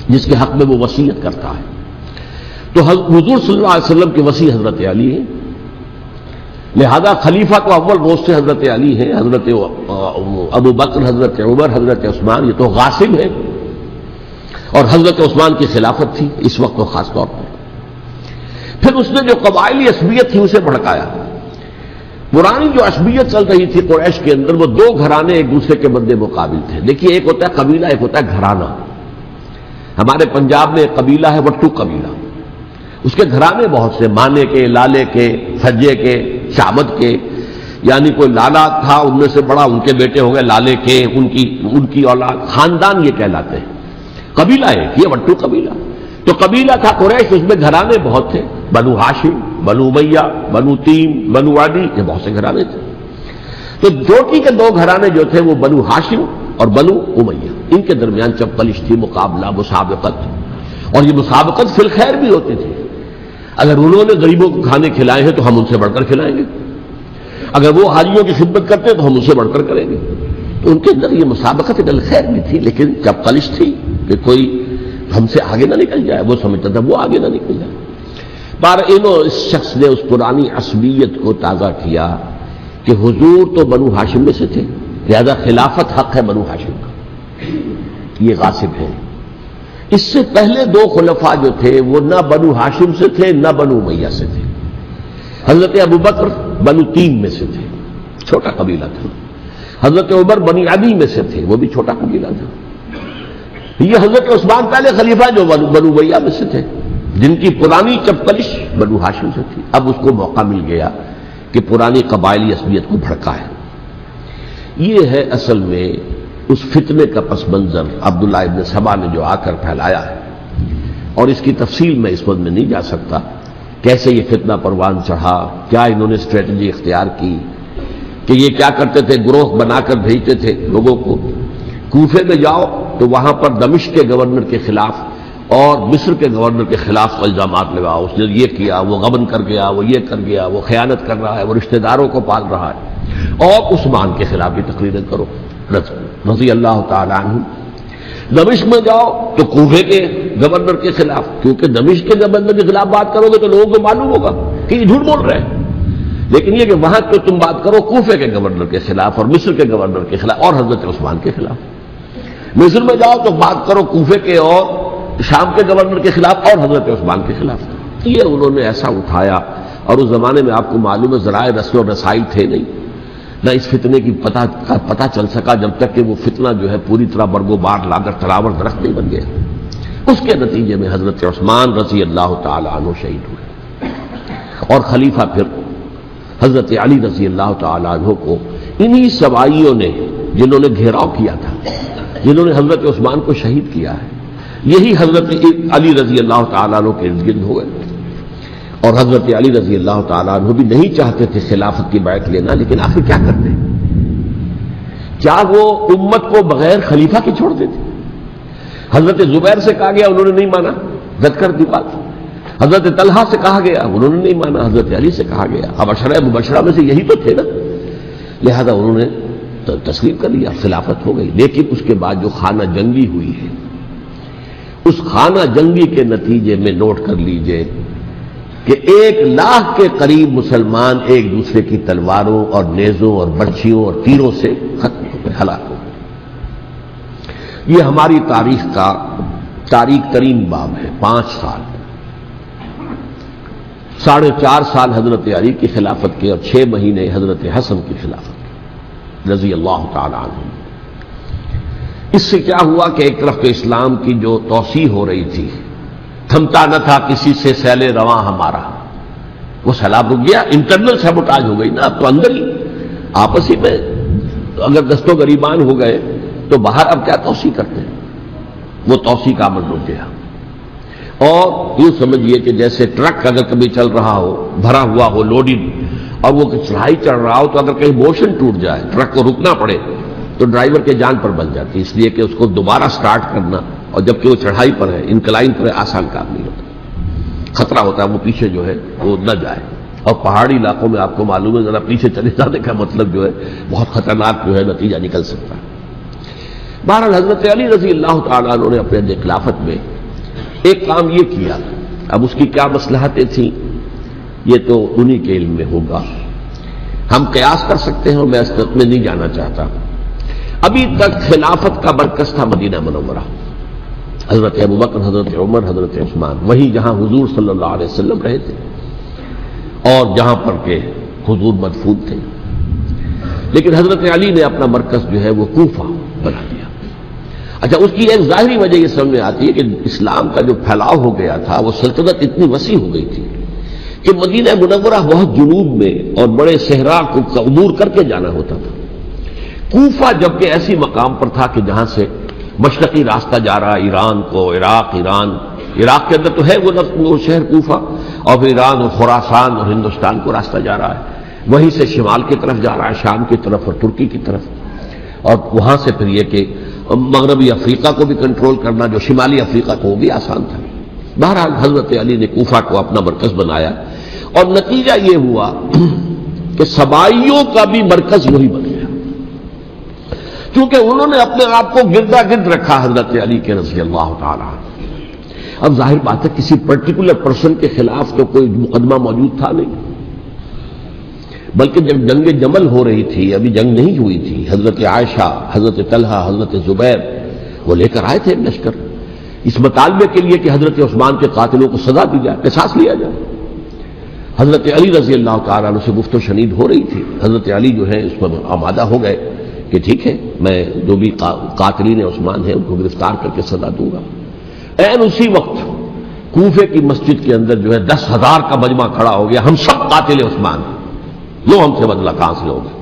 جس کے حق میں وہ وصیت کرتا ہے. تو حضور صلی اللہ علیہ وسلم کے وصی حضرت علی ہیں، لہذا خلیفہ تو اول روز سے حضرت علی ہے. حضرت ابو بکر، حضرت عمر، حضرت عثمان یہ تو غاصب ہے، اور حضرت عثمان کی خلافت تھی اس وقت تو خاص طور پر. پھر اس نے جو قبائلی عصبیت تھی اسے بھڑکایا. پرانی جو عصبیت چل رہی تھی قریش کے اندر، وہ دو گھرانے ایک دوسرے کے مد مقابل تھے. دیکھیے ایک ہوتا ہے قبیلہ، ایک ہوتا ہے گھرانہ. ہمارے پنجاب میں ایک قبیلہ ہے وٹو قبیلہ، اس کے گھرانے بہت سے، مانے کے، لالے کے، سجے کے، شعبد کے، یعنی کوئی لالا تھا ان میں سے بڑا، ان کے بیٹے ہو گئے لالے کے، ان کی اولاد، خاندان یہ کہلاتے ہیں. قبیلہ ایک، یہ وٹو قبیلہ. تو قبیلہ تھا قریش، اس میں گھرانے بہت تھے، بنو ہاشم، بنو امیہ، بنو تیم، بنو عدی، یہ بہت سے گھرانے تھے. تو چوٹی کے دو گھرانے جو تھے وہ بنو ہاشم اور بنو امیہ، ان کے درمیان چپقلش تھی، مقابلہ، مسابقت. اور یہ مسابقت فی الخیر بھی ہوتی تھی. اگر انہوں نے غریبوں کو کھانے کھلائے ہیں تو ہم ان سے بڑھ کر کھلائیں گے، اگر وہ حاجیوں کی خدمت کرتے ہیں تو ہم ان سے بڑھ کر کریں گے. تو ان کے اندر یہ مسابقت بالخیر بھی تھی، لیکن چپقلش تھی کہ کوئی ہم سے آگے نہ نکل جائے. وہ سمجھتا تھا وہ آگے نہ نکل جائے. اس شخص نے اس پرانی عصبیت کو تازہ کیا کہ حضور تو بنو ہاشم میں سے تھے، لہذا خلافت حق ہے بنو ہاشم کا، یہ غاصب ہے. اس سے پہلے دو خلفاء جو تھے وہ نہ بنو ہاشم سے تھے نہ بنو امیہ سے تھے. حضرت ابو بکر بنو تیم میں سے تھے، چھوٹا قبیلہ تھا. حضرت عمر بنی عدی میں سے تھے، وہ بھی چھوٹا قبیلہ تھا. یہ حضرت عثمان پہلے خلیفہ جو بنو امیہ میں سے تھے، جن کی پرانی چپقلش بنو ہاشم سے تھی. اب اس کو موقع مل گیا کہ پرانی قبائلی عصبیت کو بھڑکا ہے۔ یہ ہے اصل میں اس فتنے کا پس منظر عبداللہ ابن سبا نے جو آ کر پھیلایا ہے، اور اس کی تفصیل میں اس وقت میں نہیں جا سکتا، کیسے یہ فتنہ پروان چڑھا، کیا انہوں نے اسٹریٹجی اختیار کی، کہ یہ کیا کرتے تھے، گروہ بنا کر بھیجتے تھے لوگوں کو، کوفے میں جاؤ تو وہاں پر دمشق کے گورنر کے خلاف اور مصر کے گورنر کے خلاف الزامات لگاؤ، اس نے یہ کیا، وہ غبن کر گیا، وہ یہ کر گیا، وہ خیانت کر رہا ہے، وہ رشتہ داروں کو پال رہا ہے، اور عثمان کے خلاف بھی تقریریں کرو رضی اللہ تعالی عنہ۔ دمشق میں جاؤ تو کوفے کے گورنر کے خلاف، کیونکہ دمشق کے گورنر کے خلاف بات کرو گے تو لوگوں کو معلوم ہوگا کہ یہ جھوٹ بول رہے ہیں، لیکن یہ کہ وہاں تو تم بات کرو کوفے کے گورنر کے خلاف اور مصر کے گورنر کے خلاف اور حضرت عثمان کے خلاف۔ مصر میں جاؤ تو بات کرو کوفے کے اور شام کے گورنر کے خلاف اور حضرت عثمان کے خلاف۔ یہ انہوں نے ایسا اٹھایا، اور اس زمانے میں آپ کو معلوم ہے ذرائع رسل و رسائل تھے نہیں، نہ اس فتنے کی پتہ چل سکا جب تک کہ وہ فتنہ جو ہے پوری طرح برگ و بار لا کر تلاور درخت نہیں بن گیا۔ اس کے نتیجے میں حضرت عثمان رضی اللہ تعالی عنہ شہید ہوئے، اور خلیفہ پھر حضرت علی رضی اللہ تعالی عنہ کو انہی سوائیوں نے، جنہوں نے گھیراؤ کیا تھا، جنہوں نے حضرت عثمان کو شہید کیا ہے، یہی حضرت علی رضی اللہ تعالیٰ عنہ کے ارد گرد ہوئے۔ اور حضرت علی رضی اللہ تعالیٰ عنہ بھی نہیں چاہتے تھے خلافت کی بیعت لینا، لیکن آخر کیا کرتے؟ کیا وہ امت کو بغیر خلیفہ کے چھوڑ دیتے؟ حضرت زبیر سے کہا گیا، انہوں نے نہیں مانا، رد کر دی بات۔ حضرت طلحہ سے کہا گیا، انہوں نے نہیں مانا۔ حضرت علی سے کہا گیا، اب عشرہ مبشرہ میں سے یہی تو تھے نا، لہذا انہوں نے تسلیم کر لیا، خلافت ہو گئی۔ لیکن اس کے بعد جو خانہ جنگی ہوئی ہے، اس خانہ جنگی کے نتیجے میں نوٹ کر لیجئے کہ 1,00,000 کے قریب مسلمان ایک دوسرے کی تلواروں اور نیزوں اور برچھیوں اور تیروں سے ختم ہو گئے، ہلاک ہو گئے۔ یہ ہماری تاریخ کا تاریخ ترین باب ہے۔ 5 سال، 4.5 سال حضرت علی کی خلافت کے، اور 6 مہینے حضرت حسن کی خلافت کے رضی اللہ تعالی عنہ۔ اس سے کیا ہوا کہ ایک طرف تو اسلام کی جو توسیع ہو رہی تھی، تھمتا نہ تھا کسی سے سیل رواں ہمارا، وہ سیلاب رک گیا، انٹرنل سیبوٹاج ہو گئی نا، اب تو اندر ہی آپس ہی میں اگر دست و گریبان ہو گئے تو باہر اب کیا توسیع کرتے ہیں، وہ توسیع کا عمل رک گیا۔ اور یوں سمجھیے کہ جیسے ٹرک اگر کبھی چل رہا ہو، بھرا ہوا ہو، لوڈڈ، اور وہ چڑھائی چڑھ رہا ہو، تو اگر کہیں موشن ٹوٹ جائے، ٹرک کو رکنا پڑے، تو ڈرائیور کے جان پر بن جاتی، اس لیے کہ اس کو دوبارہ سٹارٹ کرنا، اور جبکہ وہ چڑھائی پر ہے، انکلائن پر ہے، آسان کام نہیں ہوتا، خطرہ ہوتا ہے وہ پیچھے جو ہے وہ نہ جائے۔ اور پہاڑی علاقوں میں آپ کو معلوم ہے ذرا پیچھے چلے جانے کا مطلب جو ہے بہت خطرناک جو ہے نتیجہ نکل سکتا ہے۔ بہرحال حضرت علی رضی اللہ تعالیٰ عنہ نے اپنے خلافت میں ایک کام یہ کیا، اب اس کی کیا مصلحتیں تھیں یہ تو انہی کے علم میں ہوگا، ہم قیاس کر سکتے ہیں، اور میں اس طرف میں نہیں جانا چاہتا۔ ابھی تک خلافت کا مرکز تھا مدینہ منورہ، حضرت ابوبکر، حضرت عمر، حضرت عثمان، وہی جہاں حضور صلی اللہ علیہ وسلم رہے تھے اور جہاں پر کہ حضور مدفون تھے۔ لیکن حضرت علی نے اپنا مرکز جو ہے وہ کوفہ بنا دیا۔ اچھا، اس کی ایک ظاہری وجہ یہ سمجھ میں آتی ہے کہ اسلام کا جو پھیلاؤ ہو گیا تھا، وہ سلطنت اتنی وسیع ہو گئی تھی کہ مدینہ منورہ بہت جنوب میں اور بڑے صحرا کو عبور کر کے جانا ہوتا تھا۔ کوفہ جبکہ ایسی مقام پر تھا کہ جہاں سے مشرقی راستہ جا رہا ہے ایران کو، عراق کے اندر تو ہے وہ شہر کوفہ، اور پھر ایران اور خراسان اور ہندوستان کو راستہ جا رہا ہے، وہیں سے شمال کی طرف جا رہا ہے، شام کی طرف اور ترکی کی طرف، اور وہاں سے پھر یہ کہ مغربی افریقہ کو بھی کنٹرول کرنا، جو شمالی افریقہ کو وہ بھی آسان تھا۔ بہرحال حضرت علی نے کوفہ کو اپنا مرکز بنایا، اور نتیجہ یہ ہوا کہ سبائیوں کا بھی مرکز وہی بن گیا، کیونکہ انہوں نے اپنے آپ کو گردا گرد رکھا حضرت علی کے رضی اللہ تعالیٰ عنہ۔ اب ظاہر بات ہے کسی پرٹیکولر پرسن کے خلاف تو کوئی مقدمہ موجود تھا نہیں، بلکہ جب جنگ جمل ہو رہی تھی، ابھی جنگ نہیں ہوئی تھی، حضرت عائشہ، حضرت طلحہ، حضرت زبیر وہ لے کر آئے تھے لشکر اس مطالبے کے لیے کہ حضرت عثمان کے قاتلوں کو سزا دی جائے، قصاص لیا جائے۔ حضرت علی رضی اللہ تعالیٰ عنہ سے گفت و شنید ہو رہی تھی، حضرت علی جو ہے اس پر آمادہ ہو گئے کہ ٹھیک ہے، میں جو بھی قاتلین عثمان ہیں ان کو گرفتار کر کے سزا دوں گا۔ عین اسی وقت کوفے کی مسجد کے اندر جو ہے 10,000 کا مجمع کھڑا ہو گیا، ہم سب قاتل عثمان ہیں، لو ہم سے بدلہ کہاں سے ہوگا.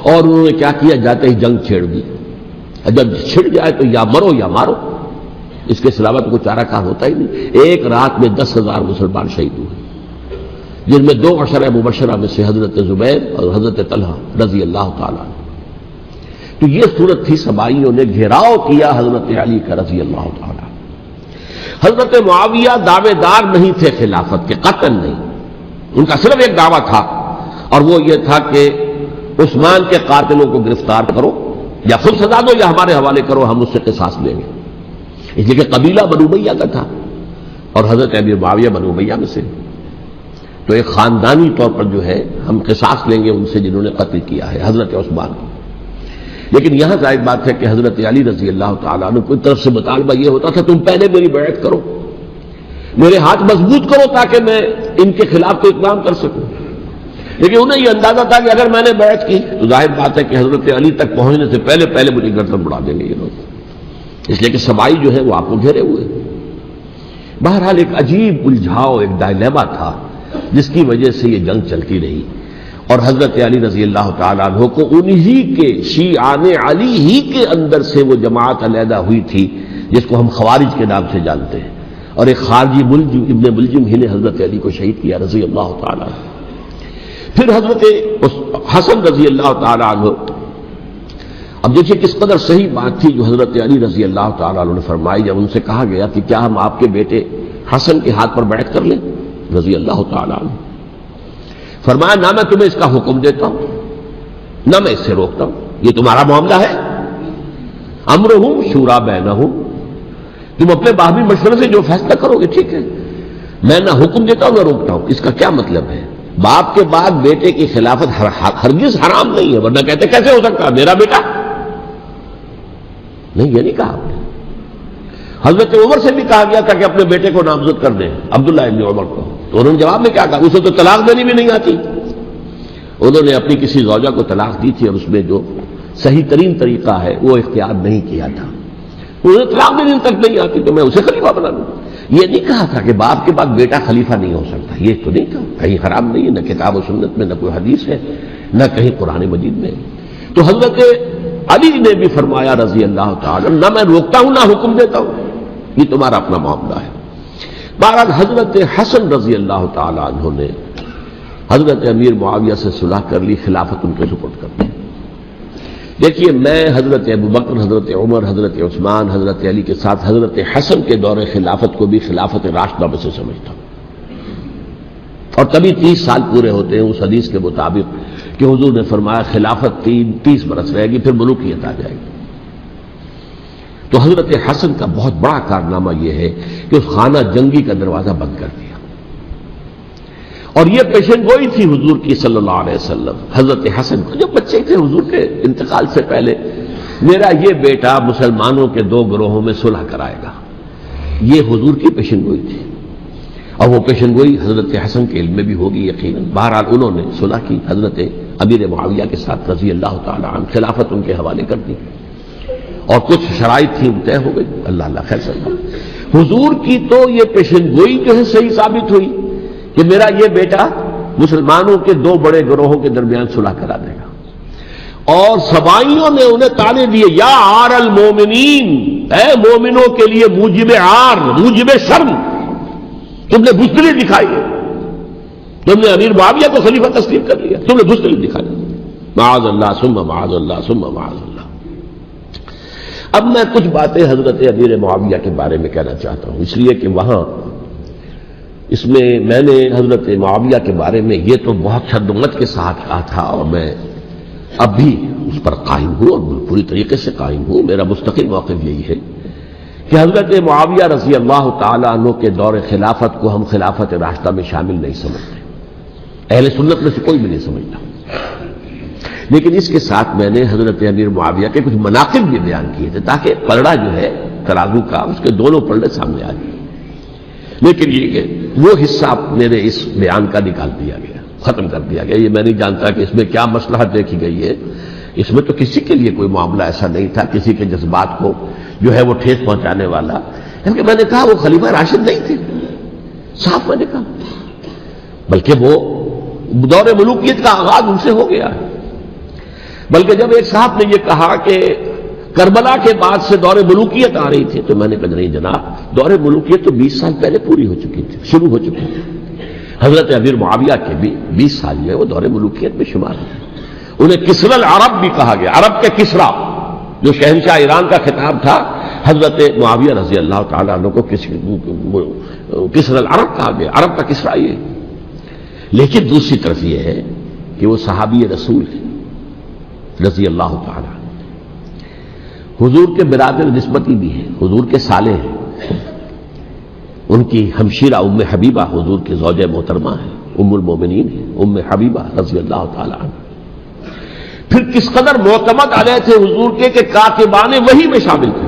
اور انہوں نے کیا کیا؟ جاتے ہی جنگ چھیڑ دی. جب چھڑ جائے تو یا مرو یا مارو، اس کے سلاوہ تو کوئی چارہ کار ہوتا ہی نہیں. ایک رات میں 10,000 مسلمان شہید ہوئے، جن میں 2 عشرہ مبشرہ میں سے حضرت زبیر اور حضرت طلحہ رضی اللہ تعالیٰ. تو یہ صورت تھی سبائیوں نے گھیراؤ کیا حضرت علی کا رضی اللہ تعالیٰ. حضرت معاویہ دعوے دار نہیں تھے خلافت کے، قطعاً نہیں. ان کا صرف ایک دعویٰ تھا، اور وہ یہ تھا کہ عثمان کے قاتلوں کو گرفتار کرو، یا خود سزا دو یا ہمارے حوالے کرو، ہم اس سے قصاص لیں گے. اس لیے کہ قبیلہ بنو امیہ کا تھا، اور حضرت امیر معاویہ بنو امیہ میں سے. تو ایک خاندانی طور پر جو ہے ہم قصاص لیں گے ان سے جنہوں نے قتل کیا ہے حضرت عثمان کو. لیکن یہاں ظاہر بات ہے کہ حضرت علی رضی اللہ تعالیٰ عنہ کی طرف سے مطالبہ یہ ہوتا تھا تم پہلے میری بیعت کرو، میرے ہاتھ مضبوط کرو تاکہ میں ان کے خلاف کوئی اقدام کر سکوں. لیکن انہیں یہ اندازہ تھا کہ اگر میں نے بیعت کی تو ظاہر بات ہے کہ حضرت علی تک پہنچنے سے پہلے مجھے گردن اڑا دیں گے یہ لوگ. اس لیے کہ سبائی جو ہے وہ آپ کو گھیرے ہوئے. بہرحال ایک عجیب الجھاؤ، ایک ڈائلیما تھا جس کی وجہ سے یہ جنگ چلتی رہی. اور حضرت علی رضی اللہ تعالیٰ عنہ کو انہی کے شیعان علی ہی کے اندر سے وہ جماعت علیحدہ ہوئی تھی جس کو ہم خوارج کے نام سے جانتے ہیں. اور ایک خارجی ملجم ابن ملجم ہی نے حضرت علی کو شہید کیا رضی اللہ تعالیٰ عنہ. پھر حضرت حسن رضی اللہ تعالیٰ عنہ، اب دیکھیے کس قدر صحیح بات تھی جو حضرت علی رضی اللہ تعالیٰ عنہ نے فرمائی جب ان سے کہا گیا کہ کیا ہم آپ کے بیٹے حسن کے ہاتھ پر بیعت کر لیں رضی اللہ تعالیٰ عنہ. فرمایا نہ میں تمہیں اس کا حکم دیتا ہوں نہ میں اس سے روکتا ہوں، یہ تمہارا معاملہ ہے. امرہم شورا بینہم، تم اپنے باہمی مشورے سے جو فیصلہ کرو گے ٹھیک ہے، میں نہ حکم دیتا ہوں نہ روکتا ہوں. اس کا کیا مطلب ہے؟ باپ کے بعد بیٹے کی خلافت ہرگز حرام نہیں ہے، ورنہ کہتے کیسے ہو سکتا میرا بیٹا؟ نہیں، یہ نہیں کہا آپ نے. حضرت عمر سے بھی کہا گیا تھا کہ اپنے بیٹے کو نامزد کر دیں، عبداللہ ابن عمر کو، تو انہوں نے جواب میں کیا کہا؟ اسے تو طلاق دینی بھی نہیں آتی. انہوں نے اپنی کسی زوجہ کو طلاق دی تھی اور اس میں جو صحیح ترین طریقہ ہے وہ اختیار نہیں کیا تھا. انہیں طلاق دینے تک نہیں آتی تو میں اسے خلیفہ بنا دوں. یہ نہیں کہا تھا کہ باپ کے بعد بیٹا خلیفہ نہیں ہو سکتا، یہ تو نہیں کہا. کہیں حرام نہیں ہے، نہ کتاب و سنت میں، نہ کوئی حدیث ہے، نہ کہیں قرآن مجید میں. تو حضرت علی نے بھی فرمایا رضی اللہ تعالی نہ میں روکتا ہوں نہ حکم دیتا ہوں، یہ تمہارا اپنا معاملہ ہے. بہرحال حضرت حسن رضی اللہ تعالی عنہ نے حضرت امیر معاویہ سے صلح کر لی، خلافت ان کے سپرد کر دی. دیکھیے میں حضرت ابوبکر، حضرت عمر، حضرت عثمان، حضرت علی کے ساتھ حضرت حسن کے دور خلافت کو بھی خلافت راشدہ میں سے سمجھتا ہوں. اور تبھی 30 سال پورے ہوتے ہیں اس حدیث کے مطابق کہ حضور نے فرمایا خلافت 30 برس رہے گی پھر ملوکیت آ جائے گی. تو حضرت حسن کا بہت بڑا کارنامہ یہ ہے کہ اس خانہ جنگی کا دروازہ بند کر دیا. اور یہ پیشن گوئی تھی حضور کی صلی اللہ علیہ وسلم حضرت حسن کو جب بچے تھے حضور کے انتقال سے پہلے، میرا یہ بیٹا مسلمانوں کے 2 گروہوں میں صلح کرائے گا. یہ حضور کی پیشن گوئی تھی، اور وہ پیشن گوئی حضرت حسن کے علم میں بھی ہوگی یقیناً. بہرحال انہوں نے صلح کی حضرت امیر معاویہ کے ساتھ رضی اللہ تعالی عنہ، خلافت ان کے حوالے کر دی اور کچھ شرائط تھی طے ہو گئی. اللہ خیر سکتا. حضور کی تو یہ پیشن گوئی جو ہے صحیح ثابت ہوئی کہ میرا یہ بیٹا مسلمانوں کے 2 بڑے گروہوں کے درمیان صلح کرا دے گا. اور سبائیوں نے انہیں تانے دیے یا عار المومنین، اے مومنوں کے لیے موجب عار، موجب شرم تم نے بزدلی دکھائی ہے، تم نے امیر معاویہ کو خلیفہ تسلیم کر لیا، تم نے بزدلی دکھائی. معاذ اللہ ثم معاذ اللہ ثم معاذ اللہ. اب میں کچھ باتیں حضرت امیر معاویہ کے بارے میں کہنا چاہتا ہوں، اس لیے کہ وہاں اس میں میں نے حضرت معاویہ کے بارے میں یہ تو بہت شدت کے ساتھ کہا تھا، اور میں اب بھی اس پر قائم ہوں اور پوری طریقے سے قائم ہوں. میرا مستقل موقف یہی ہے کہ حضرت معاویہ رضی اللہ تعالی عنہ کے دور خلافت کو ہم خلافت راشدہ میں شامل نہیں سمجھتے، اہل سنت میں سے کوئی بھی نہیں سمجھتا. لیکن اس کے ساتھ میں نے حضرت امیر معاویہ کے کچھ مناقب بھی بیان کیے تھے تاکہ پلڑا جو ہے ترازو کا اس کے دونوں پلڑے سامنے آ جائیں. لیکن یہ وہ حصہ میرے اس بیان کا نکال دیا گیا، ختم کر دیا گیا. یہ میں نہیں جانتا کہ اس میں کیا مصلحت دیکھی گئی ہے. اس میں تو کسی کے لیے کوئی معاملہ ایسا نہیں تھا کسی کے جذبات کو جو ہے وہ ٹھیس پہنچانے والا. کیونکہ میں نے کہا وہ خلیفہ راشد نہیں تھے، صاف میں نے کہا، بلکہ وہ دور ملوکیت کا آغاز ان سے ہو گیا ہے. بلکہ جب ایک صاحب نے یہ کہا کہ کربلا کے بعد سے دور ملوکیت آ رہی تھی تو میں نے کہا نہیں جناب، دور ملوکیت تو 20 سال پہلے پوری ہو چکی تھی، شروع ہو چکی تھی. حضرت امیر معاویہ کے بھی 20 سال جو ہے وہ دور ملوکیت میں شمار ہیں. انہیں کسرى العرب بھی کہا گیا، عرب کے کسریٰ، جو شہنشاہ ایران کا خطاب تھا حضرت معاویہ رضی اللہ تعالیٰ عنہ کو کسرى العرب کہا گیا، عرب کا کسریٰ یہ. لیکن دوسری طرف یہ ہے کہ وہ صحابی رسول ہیں رضی اللہ تعالیٰ عنہ، حضور کے برادر نسبتی بھی ہیں، حضور کے سالے ہیں. ان کی ہمشیرہ ام حبیبہ حضور کی زوجہ محترمہ ہیں، ام المومنین ہیں ام حبیبہ رضی اللہ تعالیٰ عنہ. پھر کس قدر معتمد علیہ تھے حضور کے کہ کاتبان وحی میں شامل تھے.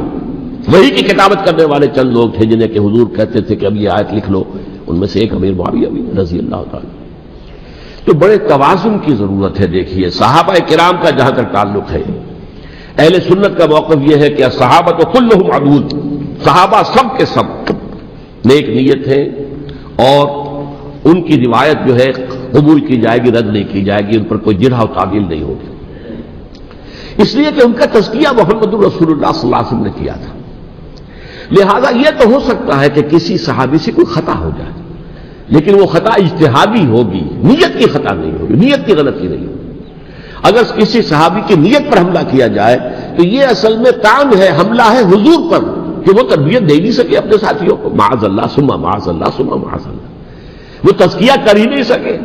وحی کی کتابت کرنے والے چند لوگ تھے جنہیں کہ حضور کہتے تھے کہ اب یہ آیت لکھ لو، ان میں سے ایک امیر معاویہ بھی رضی اللہ تعالیٰ. تو بڑے توازن کی ضرورت ہے. دیکھیے صحابہ کرام کا جہاں تک تعلق ہے، اہل سنت کا موقف یہ ہے کہ صحابہ تو کلہم عدول، صحابہ سب کے سب نیک نیت ہیں اور ان کی روایت جو ہے قبول کی جائے گی، رد نہیں کی جائے گی، ان پر کوئی جرح و تعدیل نہیں ہوگی. اس لیے کہ ان کا تزکیہ محمد رسول اللہ صلی اللہ علیہ وسلم نے کیا تھا. لہذا یہ تو ہو سکتا ہے کہ کسی صحابی سے کوئی خطا ہو جائے، لیکن وہ خطا اجتہادی ہوگی، نیت کی خطا نہیں ہوگی، نیت کی غلطی نہیں ہوگی. اگر کسی صحابی کی نیت پر حملہ کیا جائے تو یہ اصل میں طعن ہے، حملہ ہے حضور پر کہ وہ تربیت دے نہیں سکے اپنے ساتھیوں کو. معاذ اللہ ثم معاذ اللہ ثم معاذ اللہ، وہ تزکیہ کر ہی نہیں سکے.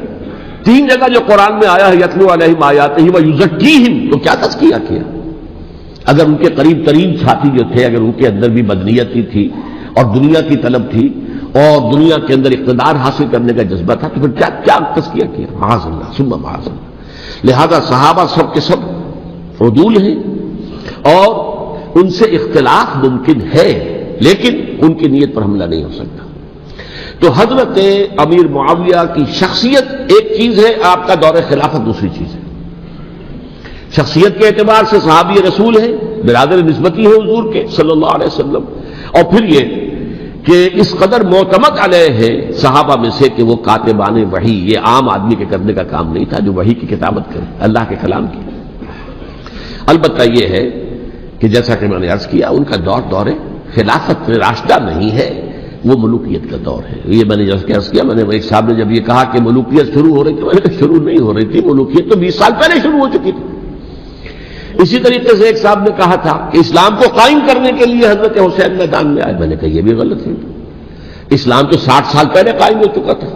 3 جگہ جو قرآن میں آیا ہے یتلو علیہم آیاتہ ویزکیہم، تو کیا تزکیہ کیا؟ اگر ان کے قریب ترین ساتھی جو تھے، اگر ان کے اندر بھی بدنیتی تھی اور دنیا کی طلب تھی اور دنیا کے اندر اقتدار حاصل کرنے کا جذبہ تھا، تو پھر کیا تزکیہ کیا؟ معاذ اللہ ثم معاذ اللہ. لہذا صحابہ سب کے سب عدول ہیں اور ان سے اختلاف ممکن ہے، لیکن ان کی نیت پر حملہ نہیں ہو سکتا. تو حضرت امیر معاویہ کی شخصیت ایک چیز ہے، آپ کا دور خلافت دوسری چیز ہے. شخصیت کے اعتبار سے صحابی رسول ہیں، برادر نسبتی ہیں حضور کے صلی اللہ علیہ وسلم. اور پھر یہ کہ اس قدر معتمد علیہ ہے صحابہ میں سے کہ وہ کاتبان وحی، یہ عام آدمی کے کرنے کا کام نہیں تھا جو وحی کی کتابت کرے، اللہ کے کلام کی. البتہ یہ ہے کہ جیسا کہ میں نے عرض کیا ان کا دور خلافت راشدہ نہیں ہے، وہ ملوکیت کا دور ہے. یہ میں نے جیسا عرض کیا، میں نے ایک صاحب نے جب یہ کہا کہ ملوکیت شروع ہو رہی تھی، میں نے کہا شروع نہیں ہو رہی تھی، ملوکیت تو 20 سال پہلے شروع ہو چکی تھی. اسی طریقے سے ایک صاحب نے کہا تھا کہ اسلام کو قائم کرنے کے لیے حضرت حسین میدان میں آئے. میں نے کہا یہ بھی غلط ہے، اسلام تو 60 سال پہلے قائم ہو چکا تھا.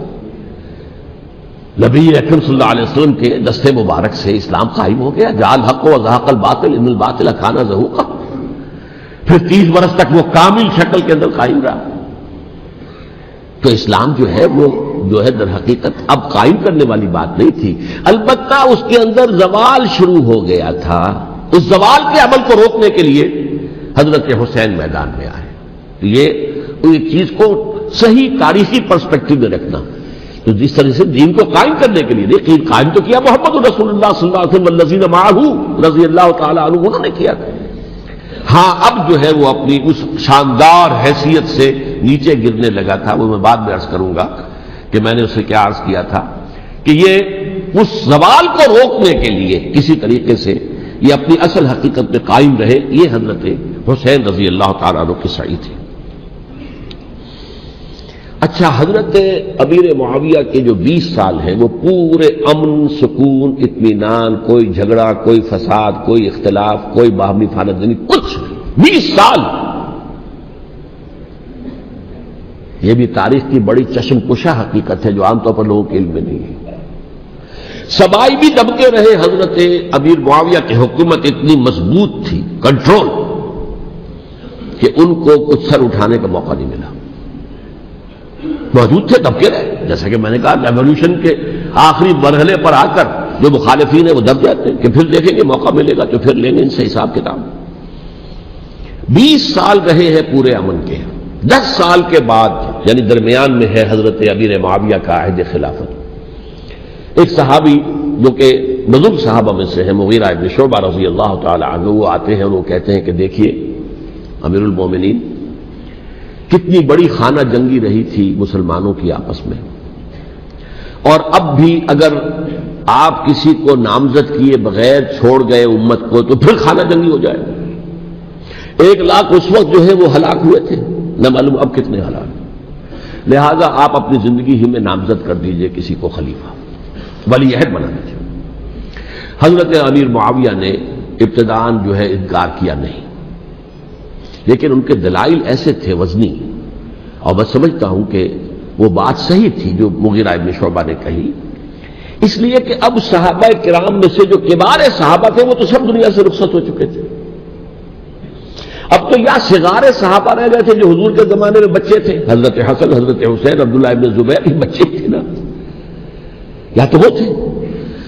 نبی اکرم صلی اللہ علیہ وسلم کے دستے مبارک سے اسلام قائم ہو گیا. جاء الحق وزهق الباطل ان الباطل کان زهوقا. پھر 30 برس تک وہ کامل شکل کے اندر قائم رہا. تو اسلام جو ہے وہ در حقیقت اب قائم کرنے والی بات نہیں تھی. البتہ اس کے اندر زوال شروع ہو گیا تھا. اس زوال کے عمل کو روکنے کے لیے حضرت حسین میدان میں آئے. یہ چیز کو صحیح تاریخی پرسپیکٹو میں رکھنا. تو جس طرح سے دین کو قائم کرنے کے لیے دیکھیے قائم تو کیا محمد رسول اللہ صلی اللہ علیہ وسلم والذین معہ رضی اللہ تعالیٰ عنہ، انہوں نے کیا تھا. ہاں اب جو ہے وہ اپنی اس شاندار حیثیت سے نیچے گرنے لگا تھا. وہ میں بعد میں عرض کروں گا کہ میں نے اسے کیا عرض کیا تھا کہ یہ اس زوال کو روکنے کے لیے کسی طریقے سے یہ اپنی اصل حقیقت میں قائم رہے. یہ حضرت حسین رضی اللہ تعالیٰ عنہ کی سعی تھی. اچھا، حضرت امیر معاویہ کے جو 20 سال ہیں وہ پورے امن، سکون، اطمینان، کوئی جھگڑا، کوئی فساد، کوئی اختلاف، کوئی باہمی خانہ دنی، کچھ 20 سال. یہ بھی تاریخ کی بڑی چشم کشا حقیقت ہے جو عام طور پر لوگوں کے علم میں نہیں ہے. سبائی بھی دبکے رہے. حضرت امیر معاویہ کی حکومت اتنی مضبوط تھی، کنٹرول، کہ ان کو کچھ سر اٹھانے کا موقع نہیں ملا. موجود تھے، دبکے رہے. جیسا کہ میں نے کہا ریولوشن کے آخری مرحلے پر آ کر جو مخالفین ہیں وہ دب جاتے ہیں کہ پھر دیکھیں گے موقع ملے گا تو پھر لیں گے ان سے حساب کتاب. 20 سال رہے ہیں پورے امن کے. 10 سال کے بعد یعنی درمیان میں ہے حضرت امیر معاویہ کا عہد خلافت. ایک صحابی جو کہ بزرگ صحابہ میں سے ہیں، مغیرہ ابن شعبہ رضی اللہ تعالی عنہ، وہ آتے ہیں اور وہ کہتے ہیں کہ دیکھیے امیر المومنین، کتنی بڑی خانہ جنگی رہی تھی مسلمانوں کی آپس میں، اور اب بھی اگر آپ کسی کو نامزد کیے بغیر چھوڑ گئے امت کو تو پھر خانہ جنگی ہو جائے. 1 لاکھ اس وقت جو ہے وہ ہلاک ہوئے تھے، نہ معلوم اب کتنے ہلاک. لہذا آپ اپنی زندگی ہی میں نامزد کر دیجئے کسی کو خلیفہ، ولی عہد بنا دیجئے. حضرت امیر معاویہ نے ابتداءً جو ہے انکار کیا نہیں، لیکن ان کے دلائل ایسے تھے وزنی، اور میں سمجھتا ہوں کہ وہ بات صحیح تھی جو مغیرہ ابن شعبہ نے کہی، اس لیے کہ اب صحابہ کرام میں سے جو کبار صحابہ تھے وہ تو سب دنیا سے رخصت ہو چکے تھے. اب تو یا صغار صحابہ رہ گئے تھے جو حضور کے زمانے میں بچے تھے، حضرت حسن، حضرت حسین، عبداللہ ابن زبیر، یہ بچے تھے نا، یا تو وہ تھے،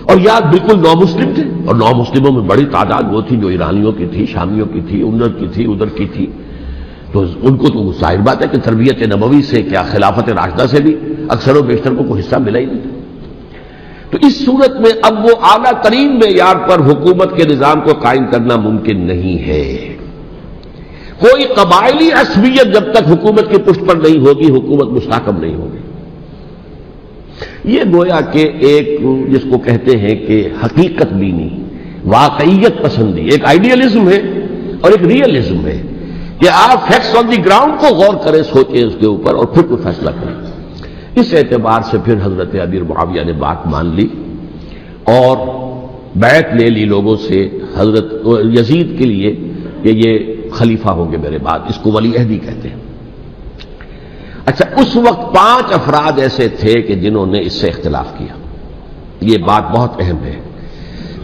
اور یا بالکل نو مسلم تھے. اور نو مسلموں میں بڑی تعداد وہ تھی جو ایرانیوں کی تھی، شامیوں کی تھی، ادھر کی تھی، ادھر کی تھی. تو ان کو تو ظاہر بات ہے کہ تربیت نبوی سے کیا خلافت راشدہ سے بھی اکثر و بیشتر کو کوئی حصہ ملا ہی نہیں. تو اس صورت میں اب وہ اعلیٰ ترین معیار پر حکومت کے نظام کو قائم کرنا ممکن نہیں ہے. کوئی قبائلی عصبیت جب تک حکومت کی پشت پر نہیں ہوگی، حکومت مستحکم نہیں ہوگی. یہ گویا کہ ایک جس کو کہتے ہیں کہ حقیقت بینی، واقعیت پسندی، ایک آئیڈیلزم ہے اور ایک ریئلزم ہے کہ آپ فیکٹس آن دی گراؤنڈ کو غور کریں، سوچیں اس کے اوپر اور پھر کوئی فیصلہ کریں. اس اعتبار سے پھر حضرت امیر معاویہ نے بات مان لی اور بیعت لے لی لوگوں سے حضرت یزید کے لیے کہ یہ خلیفہ ہوں گے میرے بعد. اس کو ولی عہدی کہتے ہیں. اچھا، اس وقت 5 افراد ایسے تھے کہ جنہوں نے اس سے اختلاف کیا. یہ بات بہت اہم ہے.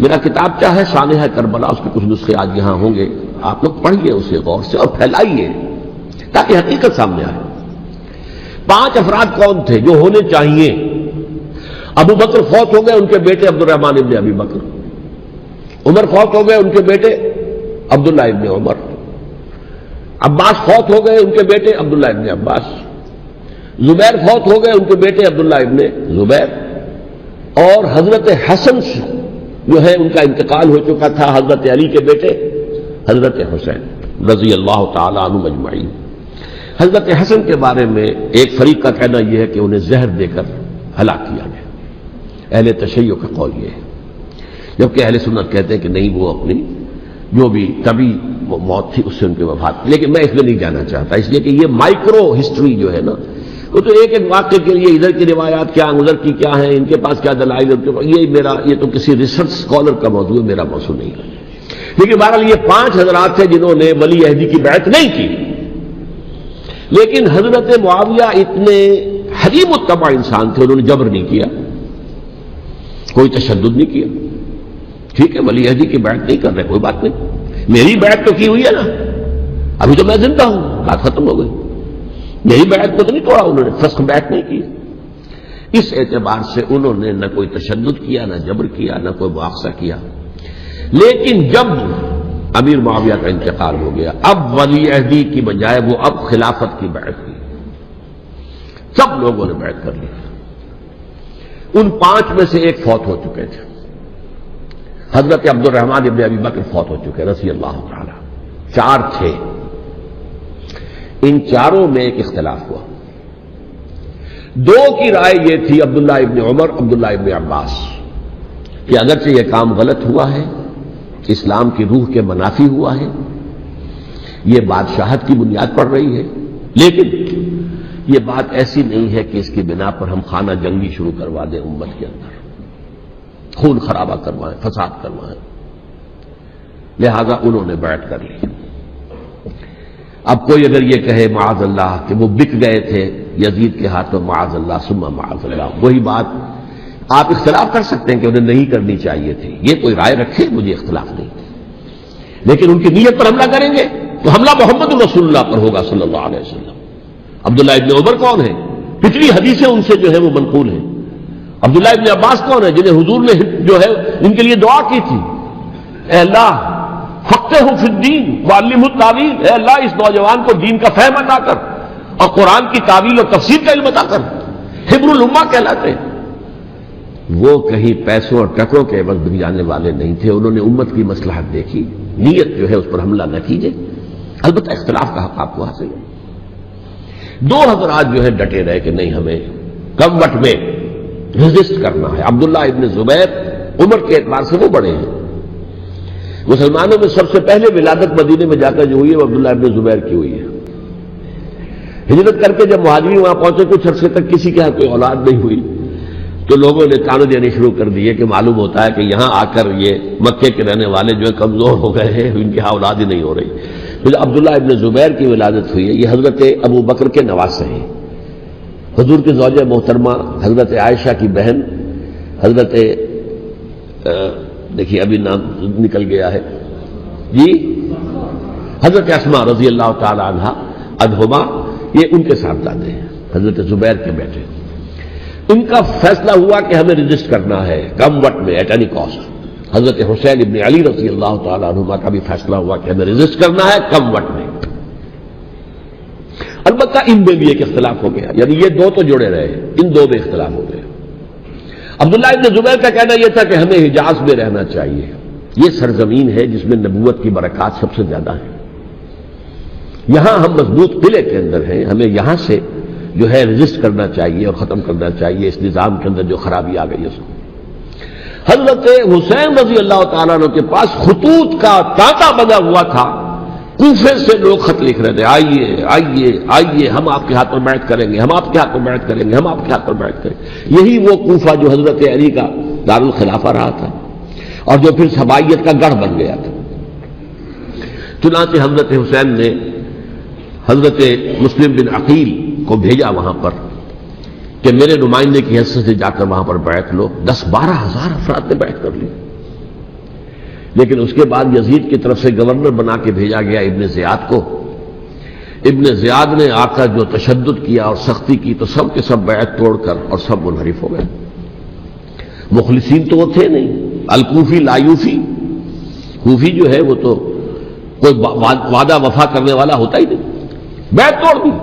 میرا کتابچہ ہے سانحہ کربلا، اس کے کچھ نسخے آج یہاں ہوں گے، آپ لوگ پڑھیے اسے غور سے اور پھیلائیے تاکہ حقیقت سامنے آئے. 5 افراد کون تھے جو ہونے چاہیے؟ ابو بکر فوت ہو گئے، ان کے بیٹے عبد الرحمن ابن ابی بکر. عمر فوت ہو گئے، ان کے بیٹے عبداللہ ابن عمر. عباس فوت ہو گئے، ان کے بیٹے عبداللہ ابن عباس. زبیر فوت ہو گئے، ان کے بیٹے عبداللہ ابن زبیر. اور حضرت حسن جو ہے ان کا انتقال ہو چکا تھا، حضرت علی کے بیٹے حضرت حسین رضی اللہ تعالی عنہ اجمعین. حضرت حسن کے بارے میں ایک فریق کا کہنا یہ ہے کہ انہیں زہر دے کر ہلاک کیا گیا. اہل تشیع کا قول یہ ہے، جبکہ اہل سنت کہتے ہیں کہ نہیں، وہ اپنی جو بھی طبی موت تھی اس سے ان کی وفات. لیکن میں اس میں نہیں جانا چاہتا، اس لیے کہ یہ مائکرو ہسٹری جو ہے نا، وہ تو ایک ایک واقعے کے لیے ادھر کی روایات کیا، ادھر کی کیا ہیں، ان کے پاس کیا دلائل، یہ تو کسی ریسرچ اسکالر کا موضوع ہے، میرا موضوع نہیں ہے. لیکن بہرحال یہ 5 حضرات تھے جنہوں نے ولی عہدی کی بیعت نہیں کی. لیکن حضرت معاویہ اتنے حلیم الطبع انسان تھے، انہوں نے جبر نہیں کیا، کوئی تشدد نہیں کیا. ٹھیک ہے، ولی عہدی کی بیعت نہیں کر رہے، کوئی بات نہیں، میری بیعت تو کی ہوئی ہے نا، ابھی تو میں زندہ ہوں، بات ختم ہو گئی. میری بیعت کو تو نہیں توڑا انہوں نے، فسخ بیعت نہیں کی. اس اعتبار سے انہوں نے نہ کوئی تشدد کیا، نہ جبر کیا، نہ کوئی مواخذہ کیا. لیکن جب امیر معاویہ کا انتقال ہو گیا، اب ولی عہدی کی بجائے وہ اب خلافت کی بیعت کی. سب لوگوں نے بیعت کر لی. ان 5 میں سے ایک فوت ہو چکے تھے. حضرت عبد الرحمن ابن ابی بکر فوت ہو چکے رضی اللہ تعالی. 4 تھے. ان 4 میں ایک اختلاف ہوا. 2 کی رائے یہ تھی، عبداللہ ابن عمر، عبداللہ ابن عباس، کہ اگرچہ یہ کام غلط ہوا ہے، اسلام کی روح کے منافی ہوا ہے، یہ بادشاہت کی بنیاد پڑ رہی ہے، لیکن یہ بات ایسی نہیں ہے کہ اس کی بنا پر ہم خانہ جنگی شروع کروا دیں، امت کے اندر خون خرابہ کروائیں، فساد کروائیں. لہذا انہوں نے بیعت کر لی. اب کوئی اگر یہ کہے معاذ اللہ کہ وہ بک گئے تھے یزید کے ہاتھوں، معاذ اللہ ثم معاذ اللہ، وہی بات آپ اختلاف کر سکتے ہیں کہ انہیں نہیں کرنی چاہیے تھی، یہ کوئی رائے رکھے، مجھے اختلاف نہیں. لیکن ان کی نیت پر حملہ کریں گے تو حملہ محمد رسول اللہ پر ہوگا صلی اللہ علیہ وسلم. عبداللہ ابن عمر کون ہے؟ پچھلی حدیثیں ان سے جو ہے وہ منقول ہیں. عبداللہ ابن عباس کون ہے؟ جنہیں حضور نے جو ہے ان کے لیے دعا کی تھی، اے اللہ فقہہ فی الدین وعلمہ التاویل، اے اللہ اس نوجوان کو دین کا فہم عطا کر اور قرآن کی تعویل اور تفسیر کا علم عطا کر. حبر الامہ کہلاتے ہیں. وہ کہیں پیسوں اور ٹکروں کے عوض بن جانے والے نہیں تھے. انہوں نے امت کی مصلحت دیکھی، نیت جو ہے اس پر حملہ نہ کیجیے. البتہ اختلاف کا حق آپ کو حاصل ہے. 2 حضرات جو ہے ڈٹے رہے کہ نہیں، ہمیں کم وٹ میں ریزسٹ کرنا ہے. عبداللہ ابن زبیر عمر کے اعتبار سے وہ بڑے ہیں. مسلمانوں میں سب سے پہلے ولادت مدینے میں جا کر جو ہوئی ہے وہ عبداللہ ابن زبیر کی ہوئی ہے. ہجرت کر کے جب مہاجرین وہاں پہنچے کچھ عرصے تک کسی کے ہاں کوئی اولاد نہیں ہوئی تو لوگوں نے تانے دینے شروع کر دیے کہ معلوم ہوتا ہے کہ یہاں آ کر یہ مکے کے رہنے والے جو ہے کمزور ہو گئے ہیں, ان کی ہاں اولاد ہی نہیں ہو رہی. پھر عبداللہ ابن زبیر کی ولادت ہوئی ہے. یہ حضرت ابو بکر کے نواسے ہیں. حضور کی زوجہ محترمہ حضرت عائشہ کی بہن حضرت دیکھیے ابھی نام نکل گیا ہے جی, حضرت اسماء رضی اللہ تعالی عنہا عنہما, یہ ان کے ساتھ دادے ہیں, حضرت زبیر کے بیٹے. ان کا فیصلہ ہوا کہ ہمیں رجسٹ کرنا ہے کم وقت میں ایٹ اینی کاسٹ. حضرت حسین ابن علی رضی اللہ تعالی عنہما کا بھی فیصلہ ہوا کہ ہمیں رجسٹ کرنا ہے کم وقت میں. البتہ ان میں بھی ایک اختلاف ہو گیا, یعنی یہ دو تو جڑے رہے, ان دو میں اختلاف ہو گیا. عبداللہ ابن زبیر کا کہنا یہ تھا کہ ہمیں حجاز میں رہنا چاہیے, یہ سرزمین ہے جس میں نبوت کی برکات سب سے زیادہ ہیں. یہاں ہم مضبوط قلعے کے اندر ہیں, ہمیں یہاں سے جو ہے رجسٹ کرنا چاہیے اور ختم کرنا چاہیے اس نظام کے اندر جو خرابی آ گئی ہے. حضرت حسین رضی اللہ تعالیٰ عنہ کے پاس خطوط کا تانتا بنا ہوا تھا. کوفے سے لوگ خط لکھ رہے تھے, آئیے آئیے آئیے, ہم آپ کے ہاتھ پر بیعت کریں گے, ہم آپ کے ہاتھ پر بیعت کریں گے, ہم آپ کے ہاتھ پر بیعت کریں گے. یہی وہ کوفہ جو حضرت علی کا دارالخلافہ رہا تھا اور جو پھر سبائیت کا گڑھ بن گیا تھا. چنانچہ حضرت حسین نے حضرت مسلم بن عقیل کو بھیجا وہاں پر کہ میرے نمائندے کی حیثیت سے جا کر وہاں پر بیعت لو. 10-12 ہزار افراد نے بیعت کر لی. لیکن اس کے بعد یزید کی طرف سے گورنر بنا کے بھیجا گیا ابن زیاد کو. ابن زیاد نے آ کر جو تشدد کیا اور سختی کی تو سب کے سب بیعت توڑ کر اور سب منحرف ہو گئے. مخلصین تو وہ تھے نہیں, الکوفی لایوفی, کوفی جو ہے وہ تو کوئی وعدہ وفا کرنے والا ہوتا ہی نہیں, بیعت توڑ دی.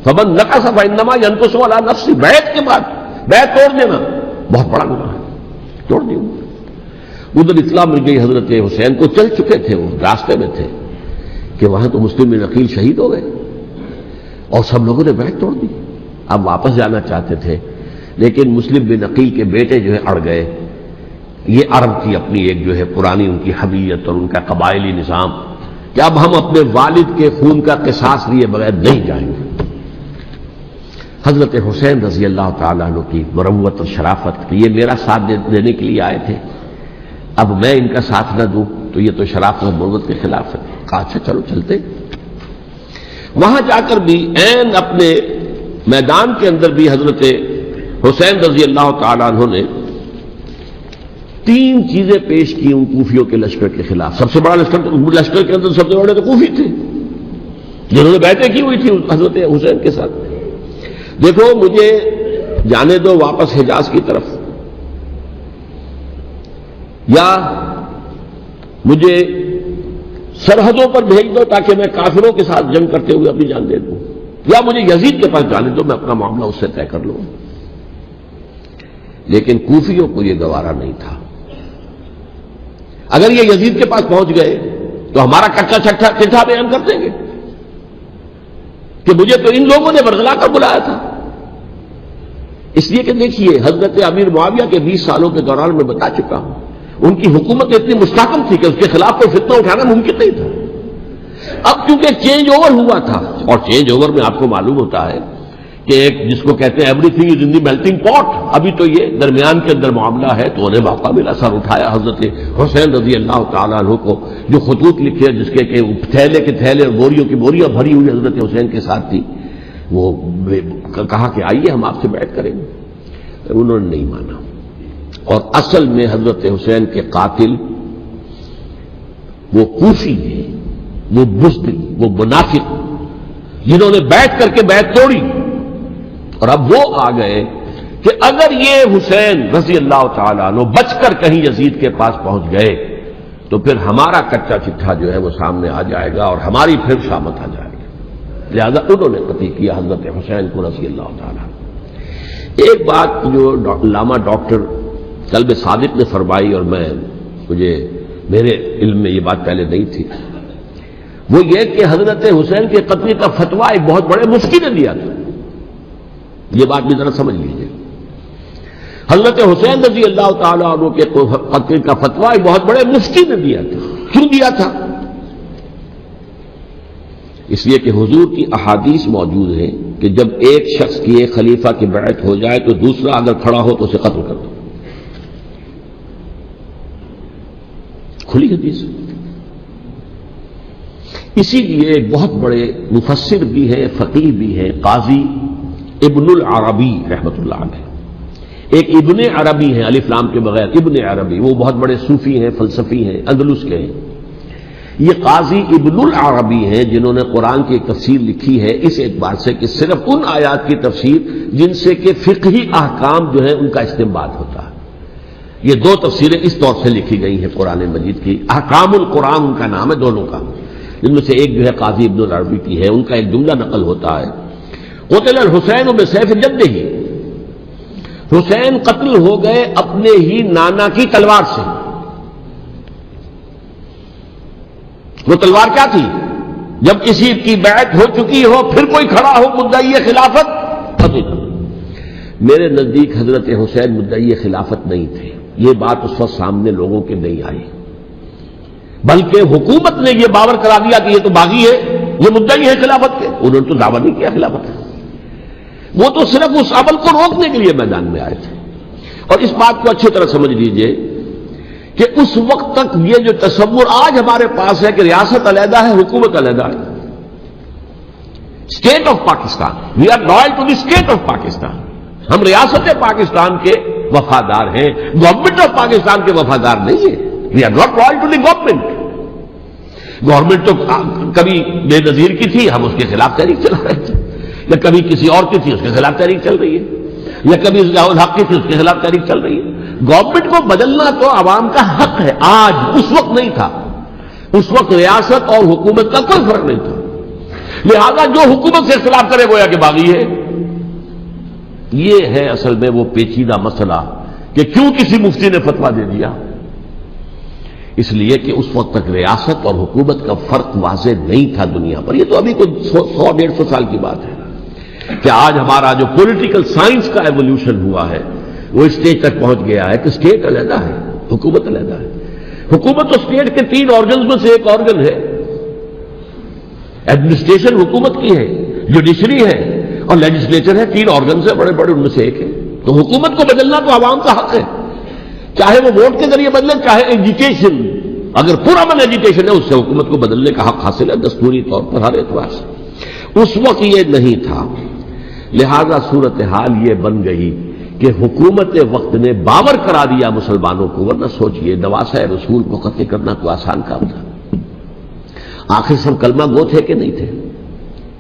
فمن نقص فانما ينقص على نفسه, بیعت کے بعد بیعت توڑ دینا بہت بڑا گناہ ہے, توڑ دی. ادھر اطلاع مل گئی حضرت حسین کو, چل چکے تھے وہ راستے میں تھے کہ وہاں تو مسلم بن عقیل شہید ہو گئے اور سب لوگوں نے بیعت توڑ دی. اب واپس جانا چاہتے تھے لیکن مسلم بن عقیل کے بیٹے جو ہے اڑ گئے. یہ عرب کی اپنی ایک جو ہے پرانی ان کی حمیت اور ان کا قبائلی نظام کہ اب ہم اپنے والد کے خون کا قصاص لیے بغیر نہیں جائیں گے. حضرت حسین رضی اللہ تعالیٰ عنہ کی مروت اور شرافت, یہ میرا ساتھ دینے کے لیے آئے تھے, اب میں ان کا ساتھ نہ دوں تو یہ تو شرافت اور مروت کے خلاف ہے. کہا اچھا چلو چلتے. وہاں جا کر بھی عین اپنے میدان کے اندر بھی حضرت حسین رضی اللہ تعالیٰ عنہ نے 3 چیزیں پیش کی ان کوفیوں کے لشکر کے خلاف. سب سے بڑا لشکر کے اندر سب سے بڑے تو کوفی تھے جنہوں نے بیعتیں کی ہوئی تھی حضرت حسین کے ساتھ. دیکھو مجھے جانے دو واپس حجاز کی طرف, یا مجھے سرحدوں پر بھیج دو تاکہ میں کافروں کے ساتھ جنگ کرتے ہوئے اپنی جان دے دوں, یا مجھے یزید کے پاس جانے دو, میں اپنا معاملہ اس سے طے کر لوں. لیکن کوفیوں کو یہ گوارا نہیں تھا. اگر یہ یزید کے پاس پہنچ گئے تو ہمارا کچا چٹھا بیان کر دیں گے کہ مجھے تو ان لوگوں نے برگلا کر بلایا تھا. اس لیے کہ دیکھیے حضرت امیر معاویہ کے 20 سالوں کے دوران میں بتا چکا ہوں ان کی حکومت اتنی مستحکم تھی کہ اس کے خلاف کوئی فتنہ اٹھانا ممکن نہیں تھا. اب کیونکہ چینج اوور ہوا تھا, اور چینج اوور میں آپ کو معلوم ہوتا ہے کہ ایک جس کو کہتے ہیں every thing is in the melting پاٹ, ابھی تو یہ درمیان کے اندر معاملہ ہے. تو انہیں موقع ملا, سر اٹھایا حضرت حسین رضی اللہ تعالیٰ عنہ کو, جو خطوط لکھے جس کے کہ تھیلے کے تھیلے اور بوریوں کی بوریاں بھری ہوئی حضرت حسین کے ساتھ تھی, وہ کہا کہ آئیے ہم آپ سے بیعت کریں گے. انہوں نے نہیں مانا. اور اصل میں حضرت حسین کے قاتل وہ کوفی ہیں, وہ بزدل, وہ منافق جنہوں نے بیعت کر کے بیعت توڑی. اور اب وہ آ گئے کہ اگر یہ حسین رضی اللہ تعالیٰ عنہ بچ کر کہیں یزید کے پاس پہنچ گئے تو پھر ہمارا کچا چٹھا جو ہے وہ سامنے آ جائے گا اور ہماری پھر شامت آ جائے گی. لہذا انہوں نے قتل کیا حضرت حسین کو رضی اللہ تعالیٰ. ایک بات جو علامہ ڈاکٹر قلب صادق نے فرمائی, اور میرے علم میں یہ بات پہلے نہیں تھی, وہ یہ کہ حضرت حسین کے قتل کا فتویٰ ایک بہت بڑے مفتی نے دیا تھا. یہ بات بھی ذرا سمجھ لیجیے. حضرت حسین رضی اللہ تعالیٰ عنہ کے قتل کا فتویٰ ایک بہت بڑے مفتی نے دیا تھا. کیوں دیا تھا؟ اس لیے کہ حضور کی احادیث موجود ہیں کہ جب ایک شخص کی ایک خلیفہ کی بیعت ہو جائے تو دوسرا اگر کھڑا ہو تو اسے قتل کر دو. کھلی حدیث. اسی لیے بہت بڑے مفسر بھی ہیں، فقیہ بھی ہیں، قاضی ابن العربی رحمۃ اللہ علیہ. ایک ابن عربی ہیں الف لام کے بغیر، ابن عربی، وہ بہت بڑے صوفی ہیں، فلسفی ہیں، اندلس کے ہیں. یہ قاضی ابن العربی ہیں جنہوں نے قرآن کی ایک تفسیر لکھی ہے اس اعتبار سے کہ صرف ان آیات کی تفسیر جن سے کہ فقہی احکام جو ہے ان کا استنباط ہوتا ہے. یہ دو تفسیریں اس طور سے لکھی گئی ہیں قرآن مجید کی. احکام القرآن ان کا نام ہے دونوں کا، جن میں سے ایک جو ہے قاضی ابن العربی کی ہے. ان کا ایک جملہ نقل ہوتا ہے، قتل الحسین بسیف جدہ، حسین قتل ہو گئے اپنے ہی نانا کی تلوار سے. وہ تلوار کیا تھی؟ جب کسی کی بیعت ہو چکی ہو پھر کوئی کھڑا ہو مدعی خلافت قتل. میرے نزدیک حضرت حسین مدعی خلافت نہیں تھے. یہ بات اس وقت سامنے لوگوں کے نہیں آئی، بلکہ حکومت نے یہ باور کرا دیا کہ یہ تو باغی ہے، یہ مدعی ہے خلافت کے. انہوں نے تو دعویٰ نہیں کیا خلافت کا، وہ تو صرف اس عمل کو روکنے کے لیے میدان میں آئے تھے. اور اس بات کو اچھی طرح سمجھ لیجئے کہ اس وقت تک یہ جو تصور آج ہمارے پاس ہے کہ ریاست علیحدہ ہے، حکومت علیحدہ ہے. State of Pakistan, we are loyal to the state of Pakistan. ہم ریاست پاکستان کے وفادار ہیں، گورنمنٹ آف پاکستان کے وفادار نہیں ہے. We are not loyal to the government. Government تو کبھی بے نظیر کی تھی، ہم اس کے خلاف تحریک چلا رہے تھے، یا کبھی کسی اور کی تھی اس کے خلاف تحریک چل رہی ہے، یا کبھی ضیاء الحق کی تھی اس کے خلاف تحریک چل رہی ہے. گورنمنٹ کو بدلنا تو عوام کا حق ہے. آج اس وقت نہیں تھا. اس وقت ریاست اور حکومت کا کوئی فرق نہیں تھا. لہذا جو حکومت سے اختلاف کرے گویا کہ باغی ہے. یہ ہے اصل میں وہ پیچیدہ مسئلہ کہ کیوں کسی مفتی نے فتویٰ دے دیا. اس لیے کہ اس وقت تک ریاست اور حکومت کا فرق واضح نہیں تھا دنیا پر. یہ تو ابھی کوئی 100-150 سال کی بات ہے کہ آج ہمارا جو پولیٹیکل سائنس کا ایولیوشن ہوا ہے وہ اسٹیج تک پہنچ گیا ہے کہ اسٹیٹ علیحدہ ہے، حکومت علیحدہ ہے. حکومت تو اسٹیٹ کے 3 آرگنز میں سے ایک آرگن ہے. ایڈمنسٹریشن حکومت کی ہے، جوڈیشری ہے اور لیجسلیچر ہے. 3 آرگنز ہیں بڑے بڑے، ان میں سے ایک ہے. تو حکومت کو بدلنا تو عوام کا حق ہے، چاہے وہ ووٹ کے ذریعے بدلے، چاہے ایجوکیشن. اگر پورا من ایجوکیشن ہے اس سے حکومت کو بدلنے کا حق حاصل ہے دستوری طور پر ہر اعتبار سے. اس وقت یہ نہیں تھا. لہذا صورتحال یہ بن گئی کہ حکومت وقت نے باور کرا دیا مسلمانوں کو. ورنہ سوچئے نواسۂ رسول کو قتل کرنا کوئی آسان کام تھا. آخر سب کلمہ گو تھے کہ نہیں تھے؟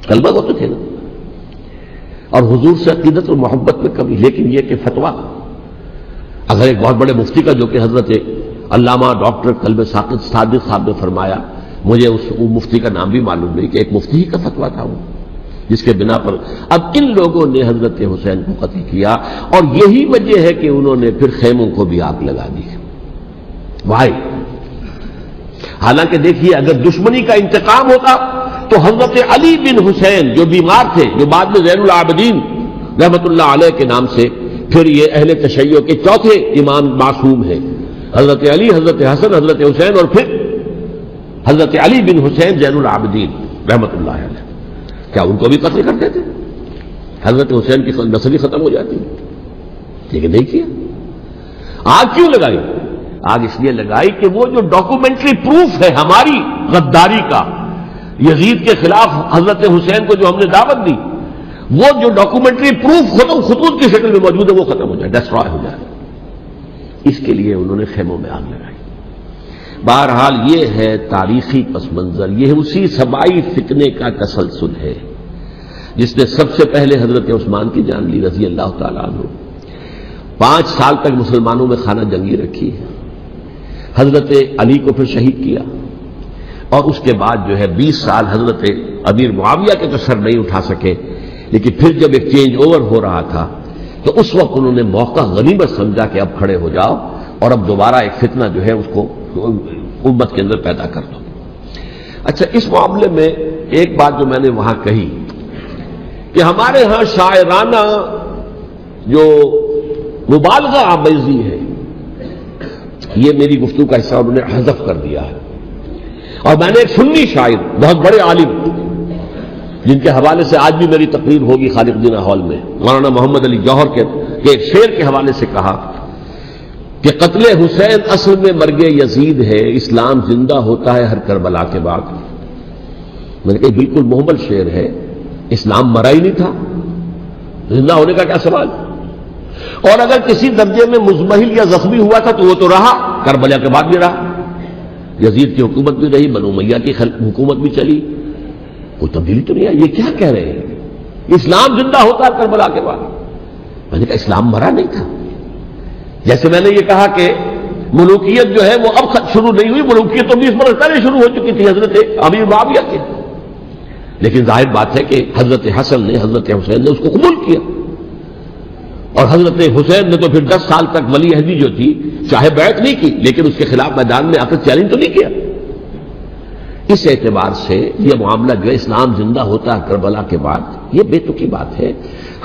کلمہ گو تو تھے نا، اور حضور سے عقیدت اور محبت میں کمی. لیکن یہ کہ فتویٰ اگر ایک بہت بڑے مفتی کا، جو کہ حضرت علامہ ڈاکٹر قلب صادق صاحب نے فرمایا، مجھے اس مفتی کا نام بھی معلوم نہیں، کہ ایک مفتی ہی کا فتویٰ تھا وہ، جس کے بنا پر اب ان لوگوں نے حضرت حسین کو قتل کیا. اور یہی وجہ ہے کہ انہوں نے پھر خیموں کو بھی آگ لگا دی. بھائی حالانکہ دیکھیے اگر دشمنی کا انتقام ہوتا تو حضرت علی بن حسین جو بیمار تھے، جو بعد میں زین العابدین رحمت اللہ علیہ کے نام سے پھر یہ اہل تشیع کے چوتھے امام معصوم ہیں، حضرت علی، حضرت حسن، حضرت حسین، اور پھر حضرت علی بن حسین زین العابدین رحمت اللہ علیہ، کیا ان کو بھی قتل کر دیتے؟ حضرت حسین کی نسل ختم ہو جاتی. لیکن نہیں کیا. آگ کیوں لگائی؟ آگ اس لیے لگائی کہ وہ جو ڈاکومنٹری پروف ہے ہماری غداری کا یزید کے خلاف حضرت حسین کو جو ہم نے دعوت دی، وہ جو ڈاکومنٹری پروف خطوط کی شکل میں موجود ہے وہ ختم ہو جائے، ڈسٹرائے ہو جائے. اس کے لیے انہوں نے خیموں میں آگ لگائی. بہرحال یہ ہے تاریخی پس منظر. یہ اسی سبائی فتنے کا تسلسل ہے جس نے سب سے پہلے حضرت عثمان کی جان لی رضی اللہ تعالیٰ عنہ. 5 سال تک مسلمانوں میں خانہ جنگی رکھی ہے. حضرت علی کو پھر شہید کیا، اور اس کے بعد جو ہے 20 سال حضرت امیر معاویہ کے تو سر نہیں اٹھا سکے. لیکن پھر جب ایک چینج اوور ہو رہا تھا تو اس وقت انہوں نے موقع غنیمت سمجھا کہ اب کھڑے ہو جاؤ اور اب دوبارہ ایک فتنہ جو ہے اس کو امت کے اندر پیدا کر دو. اچھا، اس معاملے میں ایک بات جو میں نے وہاں کہی کہ ہمارے ہاں شاعرانہ جو مبالغہ آمیزی ہے. یہ میری گفتگو کا حصہ انہوں نے حذف کر دیا ہے. اور میں نے ایک سنی شاعر بہت بڑے عالم جن کے حوالے سے آج بھی میری تقریر ہوگی خالق جنہ ہال میں، مولانا محمد علی جوہر کے ایک شعر کے حوالے سے کہا کہ قتل حسین اصل میں مرگ یزید ہے، اسلام زندہ ہوتا ہے ہر کربلا کے بعد. میں نے کہا بالکل محمل شعر ہے. اسلام مرا ہی نہیں تھا، زندہ ہونے کا کیا سوال. اور اگر کسی درجے میں مزمحل یا زخمی ہوا تھا تو وہ تو رہا، کربلا کے بعد بھی رہا. یزید کی حکومت بھی رہی، بنو امیہ کی حکومت بھی چلی، کوئی تبدیلی تو نہیں آئی. یہ کیا کہہ رہے ہیں؟ اسلام زندہ ہوتا ہے کربلا کے بعد. میں نے کہا اسلام مرا نہیں تھا. جیسے میں نے یہ کہا کہ ملوکیت جو ہے وہ اب شروع نہیں ہوئی، ملوکیت تو 20 برس پہلے شروع ہو چکی تھی حضرت امیر معاویہ کے. لیکن ظاہر بات ہے کہ حضرت حسن نے، حضرت حسین نے اس کو قبول کیا. اور حضرت حسین نے تو پھر 10 سال تک ولی عہدی جو تھی چاہے بیعت نہیں کی لیکن اس کے خلاف میدان میں آ کر چیلنج تو نہیں کیا. اس اعتبار سے یہ معاملہ جو اسلام زندہ ہوتا ہے کربلا کے بعد، یہ بے تکی بات ہے.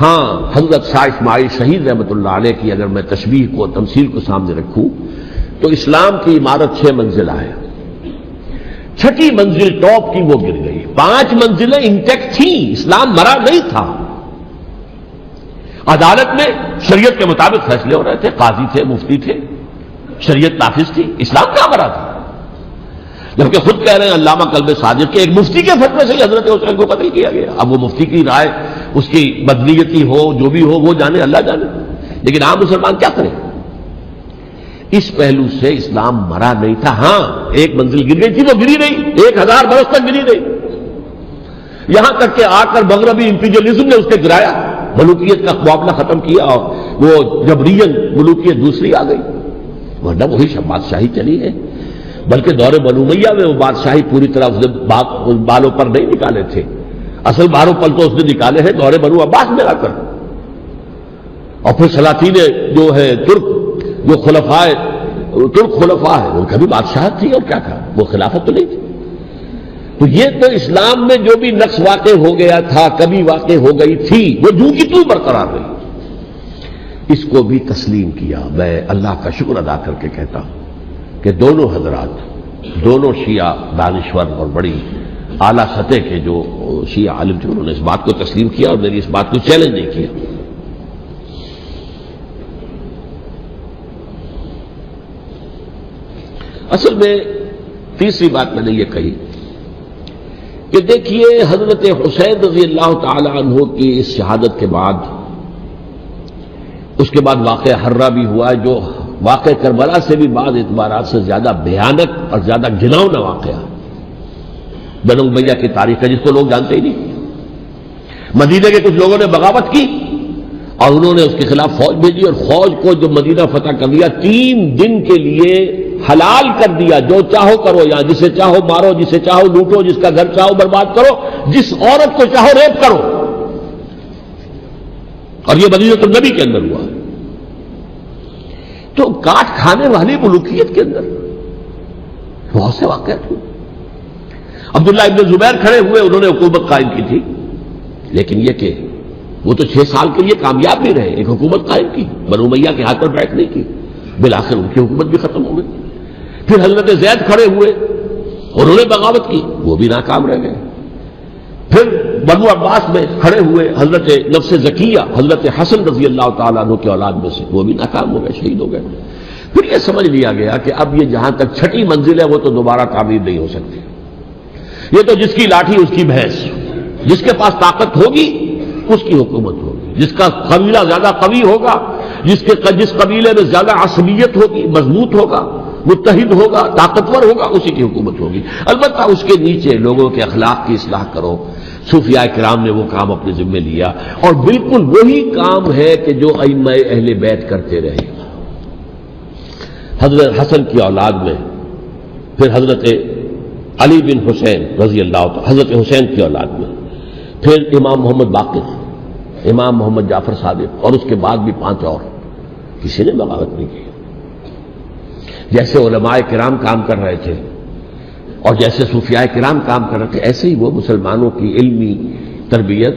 ہاں، حضرت شاہ اسماعیل شہید رحمۃ اللہ علیہ کی اگر میں تشبیہ کو، تمثیل کو سامنے رکھوں تو اسلام کی عمارت 6 منزلہ ہے. 6ٹی منزل ٹاپ کی وہ گر گئی، 5 منزلیں انٹیکٹ تھیں. اسلام مرا نہیں تھا. عدالت میں شریعت کے مطابق فیصلے ہو رہے تھے، قاضی تھے، مفتی تھے، شریعت نافذ تھی. اسلام کہاں مرا تھا؟ جبکہ خود کہہ رہے ہیں علامہ قلب صادق کے ایک مفتی کے فتوے سے ہی حضرت حسین کو قتل کیا گیا. اب وہ مفتی کی رائے، اس کی بدنیتی ہو، جو بھی ہو، وہ جانے، اللہ جانے. لیکن عام مسلمان کیا کریں؟ اس پہلو سے اسلام مرا نہیں تھا. ہاں، ایک منزل گر گئی تھی، وہ گری رہی، 1000 برس تک گری رہی. یہاں تک کہ آ کر مغربی امپیریلزم نے اس کے گرایا، ملوکیت کا معاملہ ختم کیا اور وہ جبرین ملوکیت دوسری آ گئی. ورنہ وہی بادشاہی چلی ہے. بلکہ دور بنو امیہ میں وہ بادشاہی پوری طرح اس نے بالوں پر نہیں نکالے تھے. اصل باروں پل تو اس نے نکالے ہیں دور بنو عباس میں آ کر. اور پھر سلاطین جو ہے ترک، جو ترک خلفاء ہے، ان کا بھی بادشاہت تھی اور کیا تھا، وہ خلافت تو نہیں تھی. تو یہ تو اسلام میں جو بھی نقص واقع ہو گیا تھا، کبھی واقع ہو گئی تھی، وہ جو کی تو برقرار رہی. اس کو بھی تسلیم کیا. میں اللہ کا شکر ادا کر کے کہتا ہوں کہ دونوں حضرات، دونوں شیعہ دانشور اور بڑی اعلیٰ سطح کے جو شیعہ عالم تھے، انہوں نے اس بات کو تسلیم کیا اور میری اس بات کو چیلنج نہیں کیا. اصل میں تیسری بات میں نے یہ کہی کہ دیکھیے حضرت حسین رضی اللہ تعالی عنہ کی اس شہادت کے بعد، اس کے بعد واقعہ حرہ بھی ہوا جو واقع کربلا سے بھی بعض اعتبارات سے زیادہ بھیانک اور زیادہ گھناؤنا واقعہ بنو امیہ کی تاریخ ہے، جس کو لوگ جانتے ہی نہیں. مدینہ کے کچھ لوگوں نے بغاوت کی اور انہوں نے اس کے خلاف فوج بھیجی اور فوج کو جو مدینہ فتح کر لیا، 3 دن کے لیے حلال کر دیا. جو چاہو کرو، یہاں جسے چاہو مارو، جسے چاہو لوٹو، جس کا گھر چاہو برباد کرو، جس عورت کو چاہو ریپ کرو. اور یہ مدینہ النبی کے اندر ہوا. تو کاٹ کھانے والی ملوکیت کے اندر بہت سے واقعات ہوئے. عبداللہ ابن زبیر کھڑے ہوئے، انہوں نے حکومت قائم کی تھی، لیکن یہ کہ وہ تو 6 سال کے لیے کامیاب بھی رہے. ایک حکومت قائم کی، بنو امیہ کے ہاتھ پر بیٹھ نہیں کی، بالآخر ان کی حکومت بھی ختم ہو گئی. پھر حضرت زید کھڑے ہوئے، انہوں نے بغاوت کی، وہ بھی ناکام رہ گئے. پھر بنو عباس میں کھڑے ہوئے حضرت نفس زکیہ، حضرت حسن رضی اللہ تعالیٰ عنہ کے اولاد میں سے، وہ بھی ناکام ہو گئے، شہید ہو گئے. پھر یہ سمجھ لیا گیا کہ اب یہ جہاں تک 6ٹی منزل ہے وہ تو دوبارہ تعمیر نہیں ہو سکتی. یہ تو جس کی لاٹھی اس کی بھینس، جس کے پاس طاقت ہوگی اس کی حکومت ہوگی، جس کا قبیلہ زیادہ قوی ہوگا، جس قبیلے میں زیادہ عصبیت ہوگی، مضبوط ہوگا، متحد ہوگا، طاقتور ہوگا، اسی کی حکومت ہوگی. البتہ اس کے نیچے لوگوں کے اخلاق کی اصلاح کرو. صوفیاء کرام نے وہ کام اپنے ذمہ لیا اور بالکل وہی کام ہے کہ جو ائمہ اہل بیت کرتے رہے. حضرت حسن کی اولاد میں پھر حضرت علی بن حسین رضی اللہ تعالی، حضرت حسین کی اولاد میں پھر امام محمد باقر، امام محمد جعفر صادق، اور اس کے بعد بھی 5 اور. کسی نے بغاوت نہیں کی. جیسے علماء کرام کام کر رہے تھے اور جیسے صوفیاء کرام کام کر رہے تھے، ایسے ہی وہ مسلمانوں کی علمی تربیت،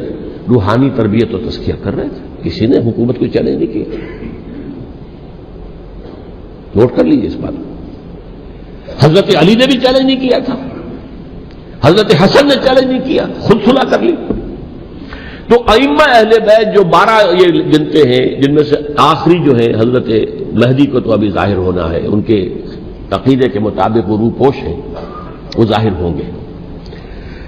روحانی تربیت و تزکیہ کر رہے تھے. کسی نے حکومت کو چیلنج نہیں کیا. نوٹ کر لیجیے اس بات کو. حضرت علی نے بھی چیلنج نہیں کیا تھا, حضرت حسن نے چیلنج نہیں کیا, خود صلح کر لی. تو ائمہ اہل بیت جو 12 یہ گنتے ہیں, جن میں سے آخری جو ہے حضرت مہدی کو تو ابھی ظاہر ہونا ہے, ان کے عقیدے کے مطابق وہ روپوش ہیں, وہ ظاہر ہوں گے.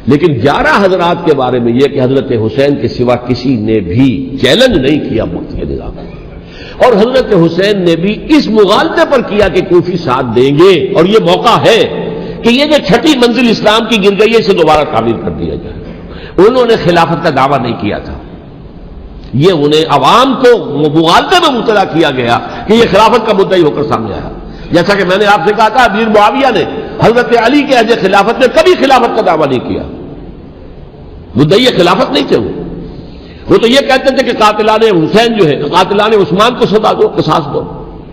لیکن 11 حضرات کے بارے میں یہ کہ حضرت حسین کے سوا کسی نے بھی چیلنج نہیں کیا وقت کے نظام میں, اور حضرت حسین نے بھی اس مغالطے پر کیا کہ کوفی ساتھ دیں گے, اور یہ موقع ہے کہ یہ جو 6ٹھی منزل اسلام کی گر گئی ہے اسے دوبارہ تعمیر کر دیا جائے. انہوں نے خلافت کا دعویٰ نہیں کیا تھا, یہ انہیں عوام کو مغالطے میں مبتلا کیا گیا کہ یہ خلافت کا مدعی ہو کر سامنے آیا. جیسا کہ میں نے آپ سے کہا تھا, امیر معاویہ نے حضرت علی کے عہد خلافت میں کبھی خلافت کا دعویٰ نہیں کیا, مدعی خلافت نہیں تھے. وہ تو یہ کہتے تھے کہ قاتلان حسین جو ہے, قاتلان عثمان کو سزا دو, قصاص دو,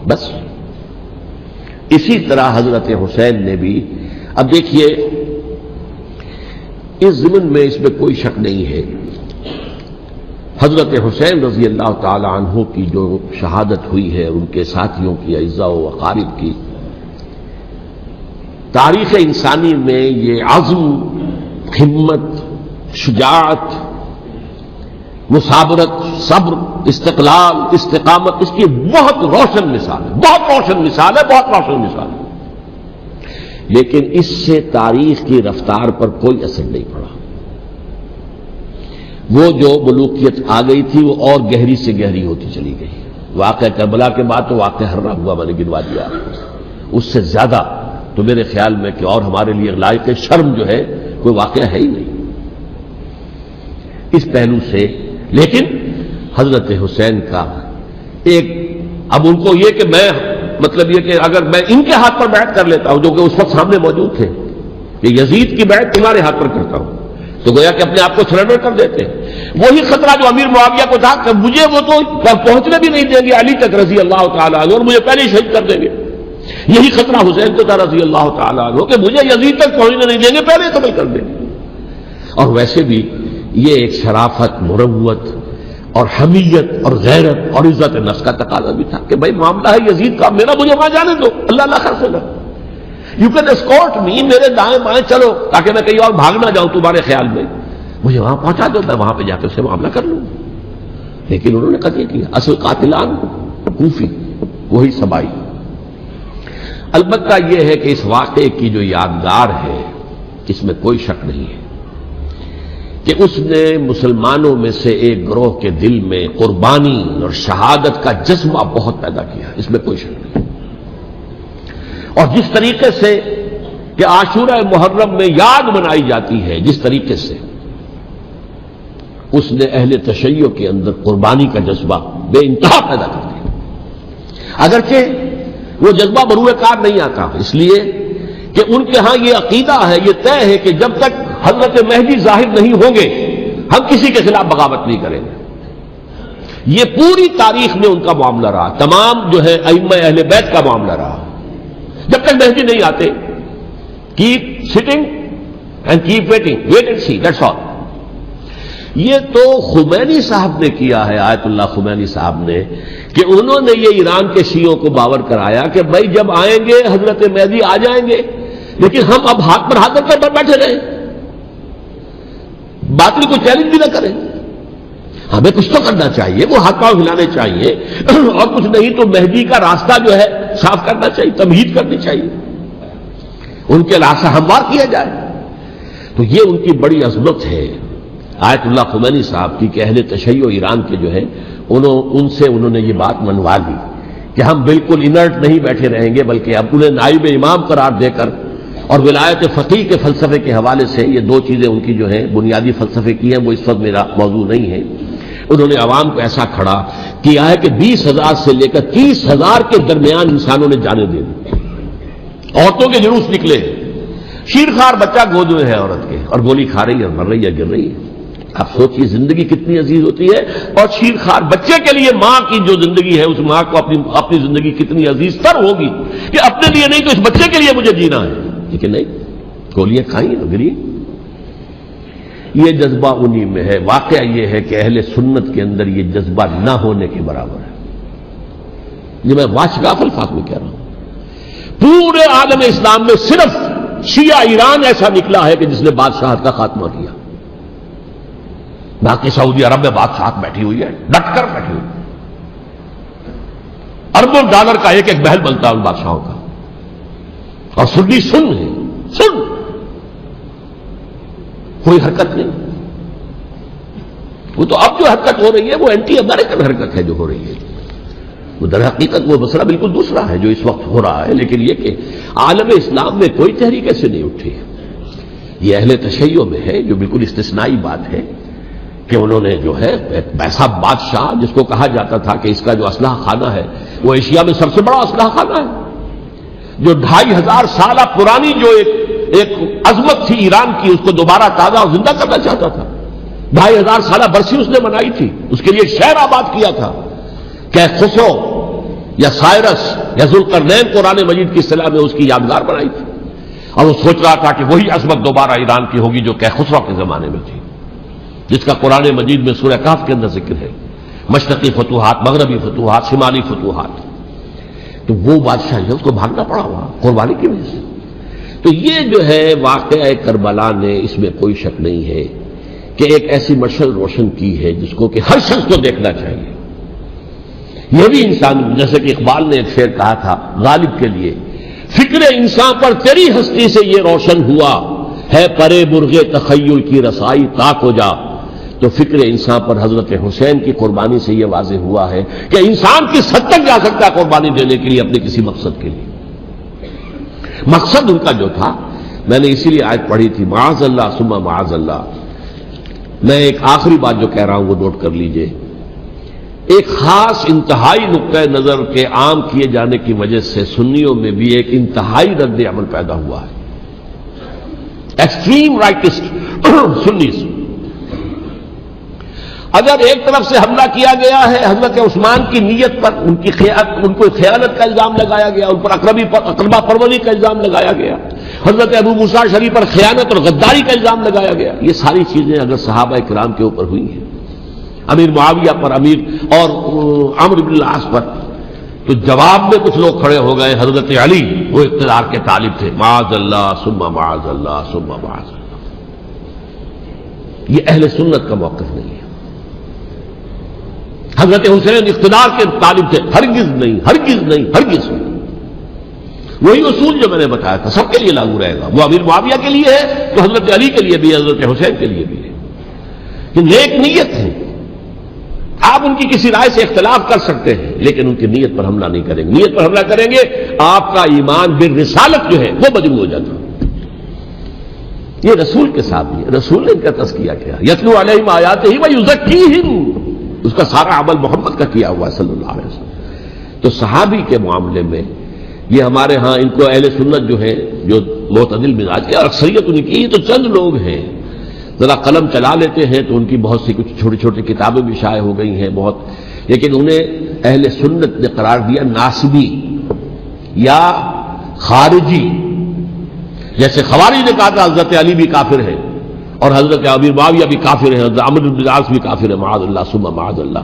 بس. اسی طرح حضرت حسین نے بھی, اب دیکھیے اس ضمن میں اس میں کوئی شک نہیں ہے, حضرت حسین رضی اللہ تعالی عنہ کی جو شہادت ہوئی ہے, ان کے ساتھیوں کی, اعزاء و اقارب کی, تاریخ انسانی میں یہ عزم, ہمت, شجاعت, مثابرت, صبر, استقلال, استقامت, اس کی بہت روشن مثال ہے, بہت روشن مثال ہے, بہت روشن مثال ہے. لیکن اس سے تاریخ کی رفتار پر کوئی اثر نہیں پڑا. وہ جو ملوکیت آ گئی تھی وہ اور گہری سے گہری ہوتی چلی گئی. واقعہ کربلا کے بعد تو واقعہ ہررا ہوا, میں نے گنوا دیا, اس سے زیادہ تو میرے خیال میں کہ اور ہمارے لیے لائق شرم جو ہے کوئی واقعہ ہے ہی نہیں اس پہلو سے. لیکن حضرت حسین کا ایک, اب ان کو یہ کہ میں مطلب یہ کہ اگر میں ان کے ہاتھ پر بیعت کر لیتا ہوں, جو کہ اس وقت سامنے موجود تھے, کہ یزید کی بیعت تمہارے ہاتھ پر کرتا ہوں, تو گویا کہ اپنے آپ کو سرنڈر کر دیتے. وہی خطرہ جو امیر معاویہ کو تھا کہ مجھے وہ تو پہنچنے بھی نہیں دیں گے علی تک رضی اللہ تعالیٰ عنہ, اور مجھے پہلے ہی شہید کر دیں گے. یہی خطرہ حسین کو تھا رضی اللہ تعالیٰ عنہ کہ مجھے یزید تک پہنچنے نہیں دیں گے, پہلے قتل کر دیں گے. اور ویسے بھی یہ ایک شرافت, مروت اور حمیت اور غیرت اور عزت نفس کا تقاضا بھی تھا کہ بھائی معاملہ ہے یزید کا, میرا مجھے وہاں جانے دو, اللہ اللہ خرچ نہ, یو کین اسکورٹ می, میرے دائیں بائیں چلو تاکہ میں کہیں اور بھاگ نہ جاؤں تمہارے خیال میں, مجھے وہاں پہنچا دو, میں وہاں پہ جا کے اس سے معاملہ کر لوں. لیکن انہوں نے قتل کیا. اصل قاتلان کوفی, وہی سبائی. البتہ یہ ہے کہ اس واقعے کی جو یادگار ہے اس میں کوئی شک نہیں ہے کہ اس نے مسلمانوں میں سے ایک گروہ کے دل میں قربانی اور شہادت کا جذبہ بہت پیدا کیا, اس میں کوئی شک نہیں. اور جس طریقے سے کہ عاشورہ محرم میں یاد منائی جاتی ہے, جس طریقے سے اس نے اہل تشیع کے اندر قربانی کا جذبہ بے انتہا پیدا کر دیا. اگرچہ وہ جذبہ بروئے کار نہیں آتا, اس لیے کہ ان کے ہاں یہ عقیدہ ہے, یہ طے ہے کہ جب تک حضرت مہدی ظاہر نہیں ہوں گے ہم کسی کے خلاف بغاوت نہیں کریں گے. یہ پوری تاریخ میں ان کا معاملہ رہا, تمام جو ہے ائمہ اہل بیت کا معاملہ رہا. جب تک مہدی نہیں آتے, keep sitting and keep waiting, wait and see, that's all. یہ تو خمینی صاحب نے کیا ہے, آیت اللہ خمینی صاحب نے, کہ انہوں نے یہ ایران کے شیعوں کو باور کرایا کہ بھائی جب آئیں گے حضرت مہدی آ جائیں گے, لیکن ہم اب ہاتھ پر ہاتھ رکھ کر بیٹھے رہیں, باطل کو چیلنج بھی نہ کریں. ہمیں کچھ تو کرنا چاہیے, وہ ہاتھ پاؤں ہلانے چاہیے, اور کچھ نہیں تو مہدی کا راستہ جو ہے صاف کرنا چاہیے, تمہید کرنی چاہیے, ان کے راستہ ہموار کیا جائے. تو یہ ان کی بڑی عظمت ہے آیت اللہ خمینی صاحب کی کہ اہل تشیع ایران کے جو ہے ان سے انہوں نے یہ بات منوا لی کہ ہم بالکل انرٹ نہیں بیٹھے رہیں گے, بلکہ اب انہیں نائب امام قرار دے کر اور ولایت فقیہ کے فلسفے کے حوالے سے, یہ دو چیزیں ان کی جو ہیں بنیادی فلسفے کی ہیں, وہ اس وقت میرا موضوع نہیں ہے. انہوں نے عوام کو ایسا کھڑا کیا ہے کہ 20,000 سے لے کر 30,000 کے درمیان انسانوں نے جانے دے دی. عورتوں کے جلوس نکلے, شیرخوار بچہ گود میں ہے عورت کے, اور گولی کھا رہی ہے, مر رہی ہے, گر رہی ہے. آپ سوچئے زندگی کتنی عزیز ہوتی ہے, اور شیرخوار بچے کے لیے ماں کی جو زندگی ہے اس ماں کو اپنی زندگی کتنی عزیز تر ہوگی کہ اپنے لیے نہیں تو اس بچے کے لیے مجھے جینا ہے. لیکن نہیں, گولیاں کھائیں گری. یہ جذبہ انہی میں ہے. واقعہ یہ ہے کہ اہل سنت کے اندر یہ جذبہ نہ ہونے کے برابر ہے. یہ میں واشگاف الفاظ میں کہہ رہا ہوں. پورے عالم اسلام میں صرف شیعہ ایران ایسا نکلا ہے کہ جس نے بادشاہت کا خاتمہ کیا. باقی سعودی عرب میں بادشاہت بیٹھی ہوئی ہے، ڈٹ کر بیٹھی ہوئی. اربوں ڈالر کا ایک ایک محل بنتا ہے ان بادشاہوں کا، اور سنی سن ہے، سن کوئی حرکت نہیں. وہ تو اب جو حرکت ہو رہی ہے وہ اینٹی امریکن حرکت ہے جو ہو رہی ہے. وہ در حقیقت وہ مسئلہ بالکل دوسرا ہے جو اس وقت ہو رہا ہے. لیکن یہ کہ عالم اسلام میں کوئی تحریک ایسے نہیں اٹھی. یہ اہل تشیع میں ہے جو بالکل استثنائی بات ہے کہ انہوں نے جو ہے ایسا بادشاہ جس کو کہا جاتا تھا کہ اس کا جو اسلحہ خانہ ہے وہ ایشیا میں سب سے بڑا اسلحہ خانہ ہے، جو 2500 سالہ پرانی جو ایک عظمت تھی ایران کی اس کو دوبارہ تازہ اور زندہ کرنا چاہتا تھا. 2500 سالہ برسی اس نے منائی تھی، اس کے لیے شہر آباد کیا تھا کہ خسرو یا سائرس یا ذوالقرنین قرآن مجید کی اصطلاح میں اس کی یادگار بنائی تھی. اور وہ سوچ رہا تھا کہ وہی عظمت دوبارہ ایران کی ہوگی جو کہ خسرو کے زمانے میں تھی، جس کا قرآن مجید میں سورہ کہف کے اندر ذکر ہے. مشرقی فتوحات، مغربی فتوحات، شمالی فتوحات. تو وہ بادشاہ جو اس کو بھاگنا پڑا ہوا قربانی کی وجہ سے. تو یہ جو ہے واقعہ کربلا نے، اس میں کوئی شک نہیں ہے کہ ایک ایسی مشعل روشن کی ہے جس کو کہ ہر شخص کو دیکھنا چاہیے. یہ بھی انسان، جیسے کہ اقبال نے ایک شعر کہا تھا غالب کے لیے، فکر انسان پر تیری ہستی سے یہ روشن ہوا ہے پرے مرغ تخیل کی رسائی تاک ہو جا. تو فکر انسان پر حضرت حسین کی قربانی سے یہ واضح ہوا ہے کہ انسان کس حد تک جا سکتا ہے قربانی دینے کے لیے اپنے کسی مقصد کے لیے. مقصد ان کا جو تھا، میں نے اسی لیے آیت پڑھی تھی معاذ اللہ ثم معاذ اللہ. میں ایک آخری بات جو کہہ رہا ہوں وہ نوٹ کر لیجئے. ایک خاص انتہائی نقطۂ نظر کے عام کیے جانے کی وجہ سے سنیوں میں بھی ایک انتہائی رد عمل پیدا ہوا ہے. Extreme rightist سنیز. اگر ایک طرف سے حملہ کیا گیا ہے حضرت عثمان کی نیت پر، ان کو خیانت کا الزام لگایا گیا، ان پر اقربا پروری کا الزام لگایا گیا، حضرت ابو موسیٰ شریف پر خیانت اور غداری کا الزام لگایا گیا. یہ ساری چیزیں اگر صحابہ کرام کے اوپر ہوئی ہیں، امیر معاویہ پر، امیر اور عمرو بن العاص پر، تو جواب میں کچھ لوگ کھڑے ہو گئے. حضرت علی وہ اقتدار کے طالب تھے، معاذ اللہ ثم معاذ اللہ ثم معاذ اللہ. یہ اہل سنت کا موقف نہیں ہے. حضرت حسین اقتدار کے طالب تھے، ہرگز نہیں، ہرگز نہیں، ہرگز نہیں. وہی اصول جو میں نے بتایا تھا سب کے لیے لاگو رہے گا. وہ امیر معاویہ کے لیے ہے تو حضرت علی کے لیے بھی، حضرت حسین کے لیے بھی ہے. یہ نیک نیت ہے. آپ ان کی کسی رائے سے اختلاف کر سکتے ہیں لیکن ان کی نیت پر حملہ نہیں کریں گے. نیت پر حملہ کریں گے آپ کا ایمان بالرسالت جو ہے وہ مجروح ہو جاتا. یہ رسول کے ساتھ بھی ہے. رسول نے ان کا تزکیہ کیا، یتلو علیہم آیاتہ ویزکیہم، اس کا سارا عمل محمد کا کیا ہوا ہے صلی اللہ علیہ وسلم. تو صحابی کے معاملے میں یہ ہمارے ہاں ان کو اہل سنت جو ہے جو معتدل مزاج کے، اور اکثریت ان کی، یہ تو چند لوگ ہیں ذرا قلم چلا لیتے ہیں تو ان کی بہت سی کچھ چھوٹی چھوٹی کتابیں بھی شائع ہو گئی ہیں بہت، لیکن انہیں اہل سنت نے قرار دیا ناسبی یا خارجی. جیسے خوارج نے کہا تھا حضرت علی بھی کافر ہے اور حضرت امیر معاویہ بھی کافر ہیں، حضرت عمرو بن العاص بھی کافر ہے، معاذ اللہ ثم معاذ اللہ.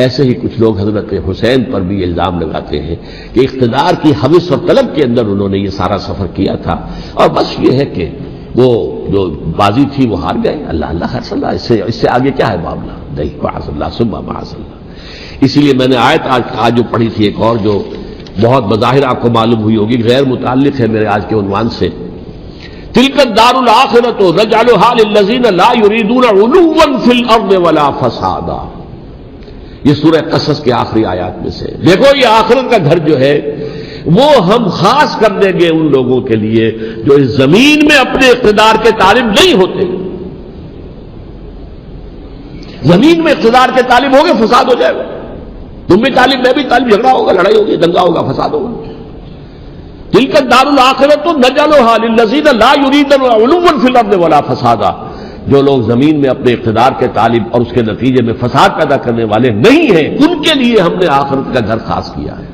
ایسے ہی کچھ لوگ حضرت حسین پر بھی الزام لگاتے ہیں کہ اقتدار کی حوث اور طلب کے اندر انہوں نے یہ سارا سفر کیا تھا اور بس یہ ہے کہ وہ جو بازی تھی وہ ہار گئے. اللہ اللہ خیر صلی اللہ، اس سے آگے کیا ہے معاملہ؟ نہیں، معاذ اللہ ثم معاذ اللہ. اسی لیے میں نے آیت آج جو پڑھی تھی ایک اور جو بہت بظاہر آپ کو معلوم ہوئی ہوگی، غیر متعلق ہے میرے آج کے عنوان سے. تلک الدار الآخرۃ نجعلھا للذین لا یریدون علوا فی الارض ولا فسادا. یہ سورہ قصص کے آخری آیات میں سے. دیکھو یہ آخرت کا گھر جو ہے وہ ہم خاص کر دیں گے ان لوگوں کے لیے جو اس زمین میں اپنے اقتدار کے طالب نہیں ہوتے. زمین میں اقتدار کے طالب ہو گے فساد ہو جائے گا. تم بھی طالب، میں بھی طالب، جھگڑا ہوگا، لڑائی ہوگی، دنگا ہوگا، فساد ہوگا. تلک الدار الآخرۃ نجعلھا للذین لا یریدون علوا فی الارض ولا فسادا. جو لوگ زمین میں اپنے اقتدار کے طالب اور اس کے نتیجے میں فساد پیدا کرنے والے نہیں ہیں ان کے لیے ہم نے آخرت کا گھر خاص کیا ہے.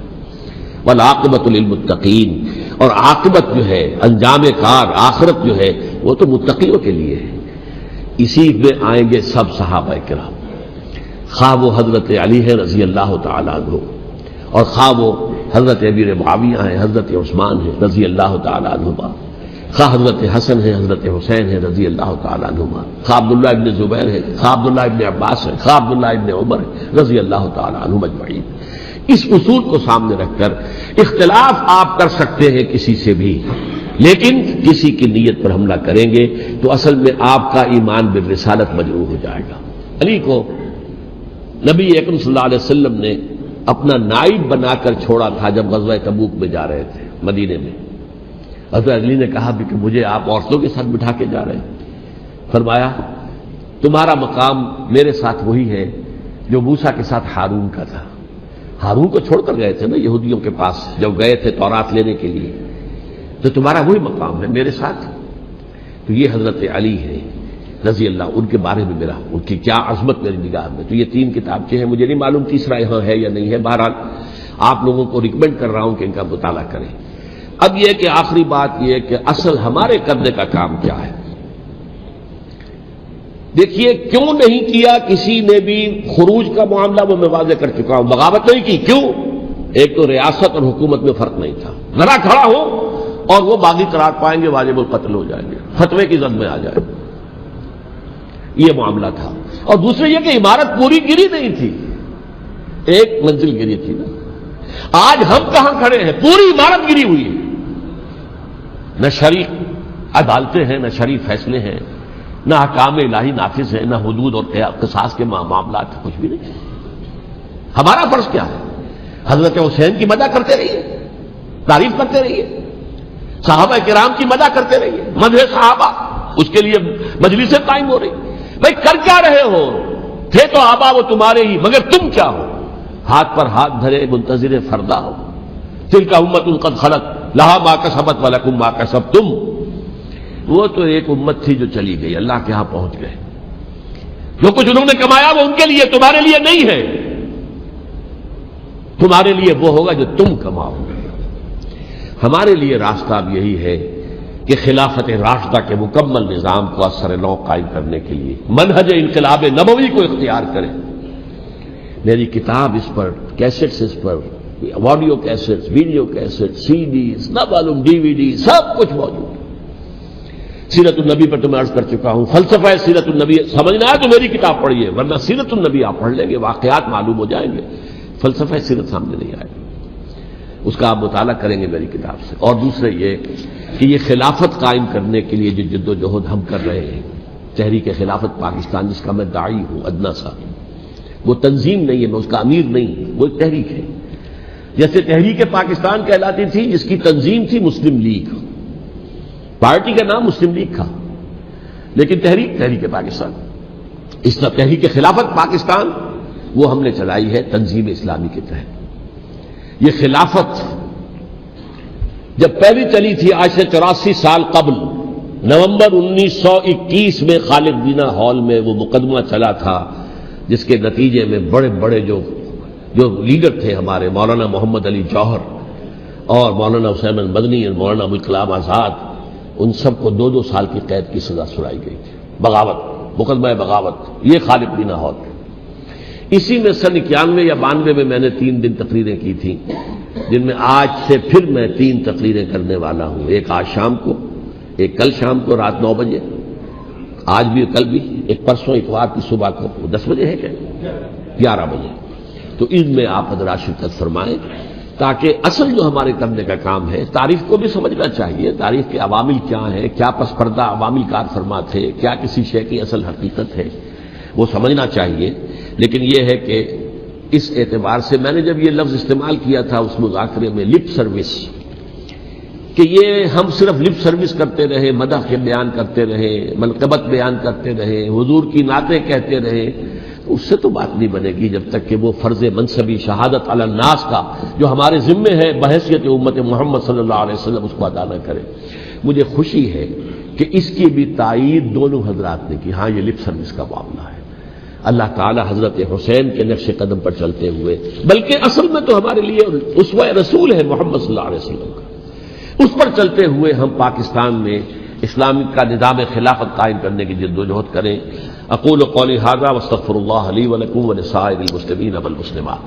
والعاقبۃ للمتقین، اور عاقبت جو ہے، انجام کار، آخرت جو ہے وہ تو متقیوں کے لیے ہے. اسی میں آئیں گے سب صحابہ کرام، خواہ وہ حضرت علی ہے رضی اللہ تعالیٰ عنہ اور خواہ وہ حضرت امیر معاویہ ہیں، حضرت عثمان ہیں رضی اللہ تعالیٰ عنہما، خواہ حضرت حسن ہیں، حضرت حسین ہیں رضی اللہ تعالیٰ عنہما، خواہ عبداللہ ابن زبیر ہے، خواہ عبداللہ ابن عباس ہے، خواہ عبداللہ ابن عمر ہے رضی اللہ تعالیٰ عنہم اجمعین۔ اس اصول کو سامنے رکھ کر اختلاف آپ کر سکتے ہیں کسی سے بھی، لیکن کسی کی نیت پر حملہ کریں گے تو اصل میں آپ کا ایمان بالرسالت مجروح ہو جائے گا۔ علی کو نبی اکرم صلی اللہ علیہ وسلم نے اپنا نائب بنا کر چھوڑا تھا جب غزوہ تبوک میں جا رہے تھے مدینے میں۔ حضرت علی نے کہا بھی کہ مجھے آپ عورتوں کے ساتھ بٹھا کے جا رہے ہیں۔ فرمایا تمہارا مقام میرے ساتھ وہی ہے جو موسیٰ کے ساتھ ہارون کا تھا۔ ہارون کو چھوڑ کر گئے تھے نا یہودیوں کے پاس جب گئے تھے تورات لینے کے لیے، تو تمہارا وہی مقام ہے میرے ساتھ۔ تو یہ حضرت علی ہے رضی اللہ، ان کے بارے میں میرا ان کی کیا عظمت میری نگاہ میں۔ تو یہ 3 کتابچے ہیں، مجھے نہیں معلوم تیسرا یہاں ہے یا نہیں ہے، بہرحال آپ لوگوں کو ریکمینڈ کر رہا ہوں کہ ان کا مطالعہ کریں۔ اب یہ کہ آخری بات یہ کہ اصل ہمارے کرنے کا کام کیا ہے۔ دیکھیے کیوں نہیں کیا کسی نے بھی خروج کا معاملہ، وہ میں واضح کر چکا ہوں، بغاوت نہیں کی۔ کیوں؟ ایک تو ریاست اور حکومت میں فرق نہیں تھا، ذرا کھڑا ہو اور وہ باغی قرار پائیں گے، واجب القتل ہو جائیں گے، فتوے کی زد میں آ جائے، یہ معاملہ تھا۔ اور دوسرے یہ کہ عمارت پوری گری نہیں تھی، ایک منزل گری تھی نا۔ آج ہم کہاں کھڑے ہیں؟ پوری عمارت گری ہوئی ہے، نہ شرعی عدالتیں ہیں، نہ شرعی فیصلے ہیں، نہ احکام الہی نافذ ہیں، نہ حدود اور قصاص کے معاملات، کچھ بھی نہیں۔ ہمارا فرض کیا ہے؟ حضرت حسین کی مدح کرتے رہیے، تعریف کرتے رہیے، صحابہ کرام کی مدح کرتے رہیے، مدح صحابہ، اس کے لیے مجلسیں قائم ہو رہی۔ بھائی کر کیا رہے ہو؟ تھے تو آبا وہ تمہارے ہی، مگر تم کیا ہو؟ ہاتھ پر ہاتھ دھرے منتظر فردا ہو۔ تلک امت قد خلت لہا ما کسبت ولکم ما کسبتم۔ وہ تو ایک امت تھی جو چلی گئی، اللہ کے ہاں پہنچ گئے، جو کچھ انہوں نے کمایا وہ ان کے لیے، تمہارے لیے نہیں ہے، تمہارے لیے وہ ہوگا جو تم کماؤ گے۔ ہمارے لیے راستہ اب یہی ہے کہ خلافت راشدہ کے مکمل نظام کو اثر نو قائم کرنے کے لیے منہج انقلاب نبوی کو اختیار کریں۔ میری کتاب اس پر، کیسٹس اس پر، آڈیو کیسٹس، ویڈیو کیسٹس، سی ڈیز، نہ معلوم ڈی وی ڈی، سب کچھ موجود ہے۔ سیرت النبی پر تو میں عرض کر چکا ہوں، فلسفہ سیرت النبی سمجھنا ہے تو میری کتاب پڑھیے، ورنہ سیرت النبی آپ پڑھ لیں گے، واقعات معلوم ہو جائیں گے، فلسفہ سیرت سامنے نہیں آئے گا، اس کا آپ مطالعہ کریں گے میری کتاب سے۔ اور دوسرے یہ کہ یہ خلافت قائم کرنے کے لیے جو جد و جہد ہم کر رہے ہیں، تحریک خلافت پاکستان جس کا میں داعی ہوں ادنا سا، وہ تنظیم نہیں ہے، میں اس کا امیر نہیں، وہ ایک تحریک ہے۔ جیسے تحریک پاکستان کہلاتی تھی جس کی تنظیم تھی مسلم لیگ، پارٹی کا نام مسلم لیگ تھا، لیکن تحریک پاکستان، اس طرح تحریک خلافت پاکستان وہ ہم نے چلائی ہے تنظیم اسلامی کے تحت۔ یہ خلافت جب پہلی چلی تھی آج سے 84 سال قبل، نومبر 1921 میں خالد دینا ہال میں وہ مقدمہ چلا تھا، جس کے نتیجے میں بڑے بڑے جو لیڈر تھے ہمارے، مولانا محمد علی جوہر اور مولانا حسین المدنی اور مولانا ابوالکلام آزاد، ان سب کو 2 سال کی قید کی سزا سنائی گئی تھی، بغاوت، مقدمہ بغاوت، یہ خالد دینا ہال۔ اسی میں سن 91 یا 92 میں میں نے 3 دن تقریریں کی تھیں، جن میں آج سے پھر میں 3 تقریریں کرنے والا ہوں، ایک آج شام کو، ایک کل شام کو رات 9 بجے، آج بھی کل بھی، ایک پرسوں اتوار کی صبح کو 10 بجے ہے کیا 11 بجے۔ تو ان میں آپ حضرات شرکت فرمائیں، تاکہ اصل جو ہمارے کرنے کا کام ہے، تاریخ کو بھی سمجھنا چاہیے، تاریخ کے عوامل کیا ہیں، کیا پس پردہ عوامل کار فرما تھے، کیا کسی شے کی اصل حقیقت ہے، وہ سمجھنا چاہیے۔ لیکن یہ ہے کہ اس اعتبار سے میں نے جب یہ لفظ استعمال کیا تھا اس مذاکرے میں، لپ سروس، کہ یہ ہم صرف لپ سروس کرتے رہے، مدح کے بیان کرتے رہے، منقبت بیان کرتے رہے، حضور کی نعتیں کہتے رہے، اس سے تو بات نہیں بنے گی جب تک کہ وہ فرض منصبی شہادت علی الناس کا جو ہمارے ذمے ہے بحیثیت امت محمد صلی اللہ علیہ وسلم اس کو ادا نہ کرے۔ مجھے خوشی ہے کہ اس کی بھی تائید دونوں حضرات نے کی، ہاں یہ لپ سروس کا معاملہ ہے۔ اللہ تعالی حضرت حسین کے نقش قدم پر چلتے ہوئے، بلکہ اصل میں تو ہمارے لیے اسوہ رسول ہے محمد صلی اللہ علیہ وسلم کا، اس پر چلتے ہوئے ہم پاکستان میں اسلامی کا نظام خلافت قائم کرنے کی جد و جہد کریں۔ اقول قولی ھذا واستغفر اللہ لی ولکم ولسائر المسلمین والمسلمات۔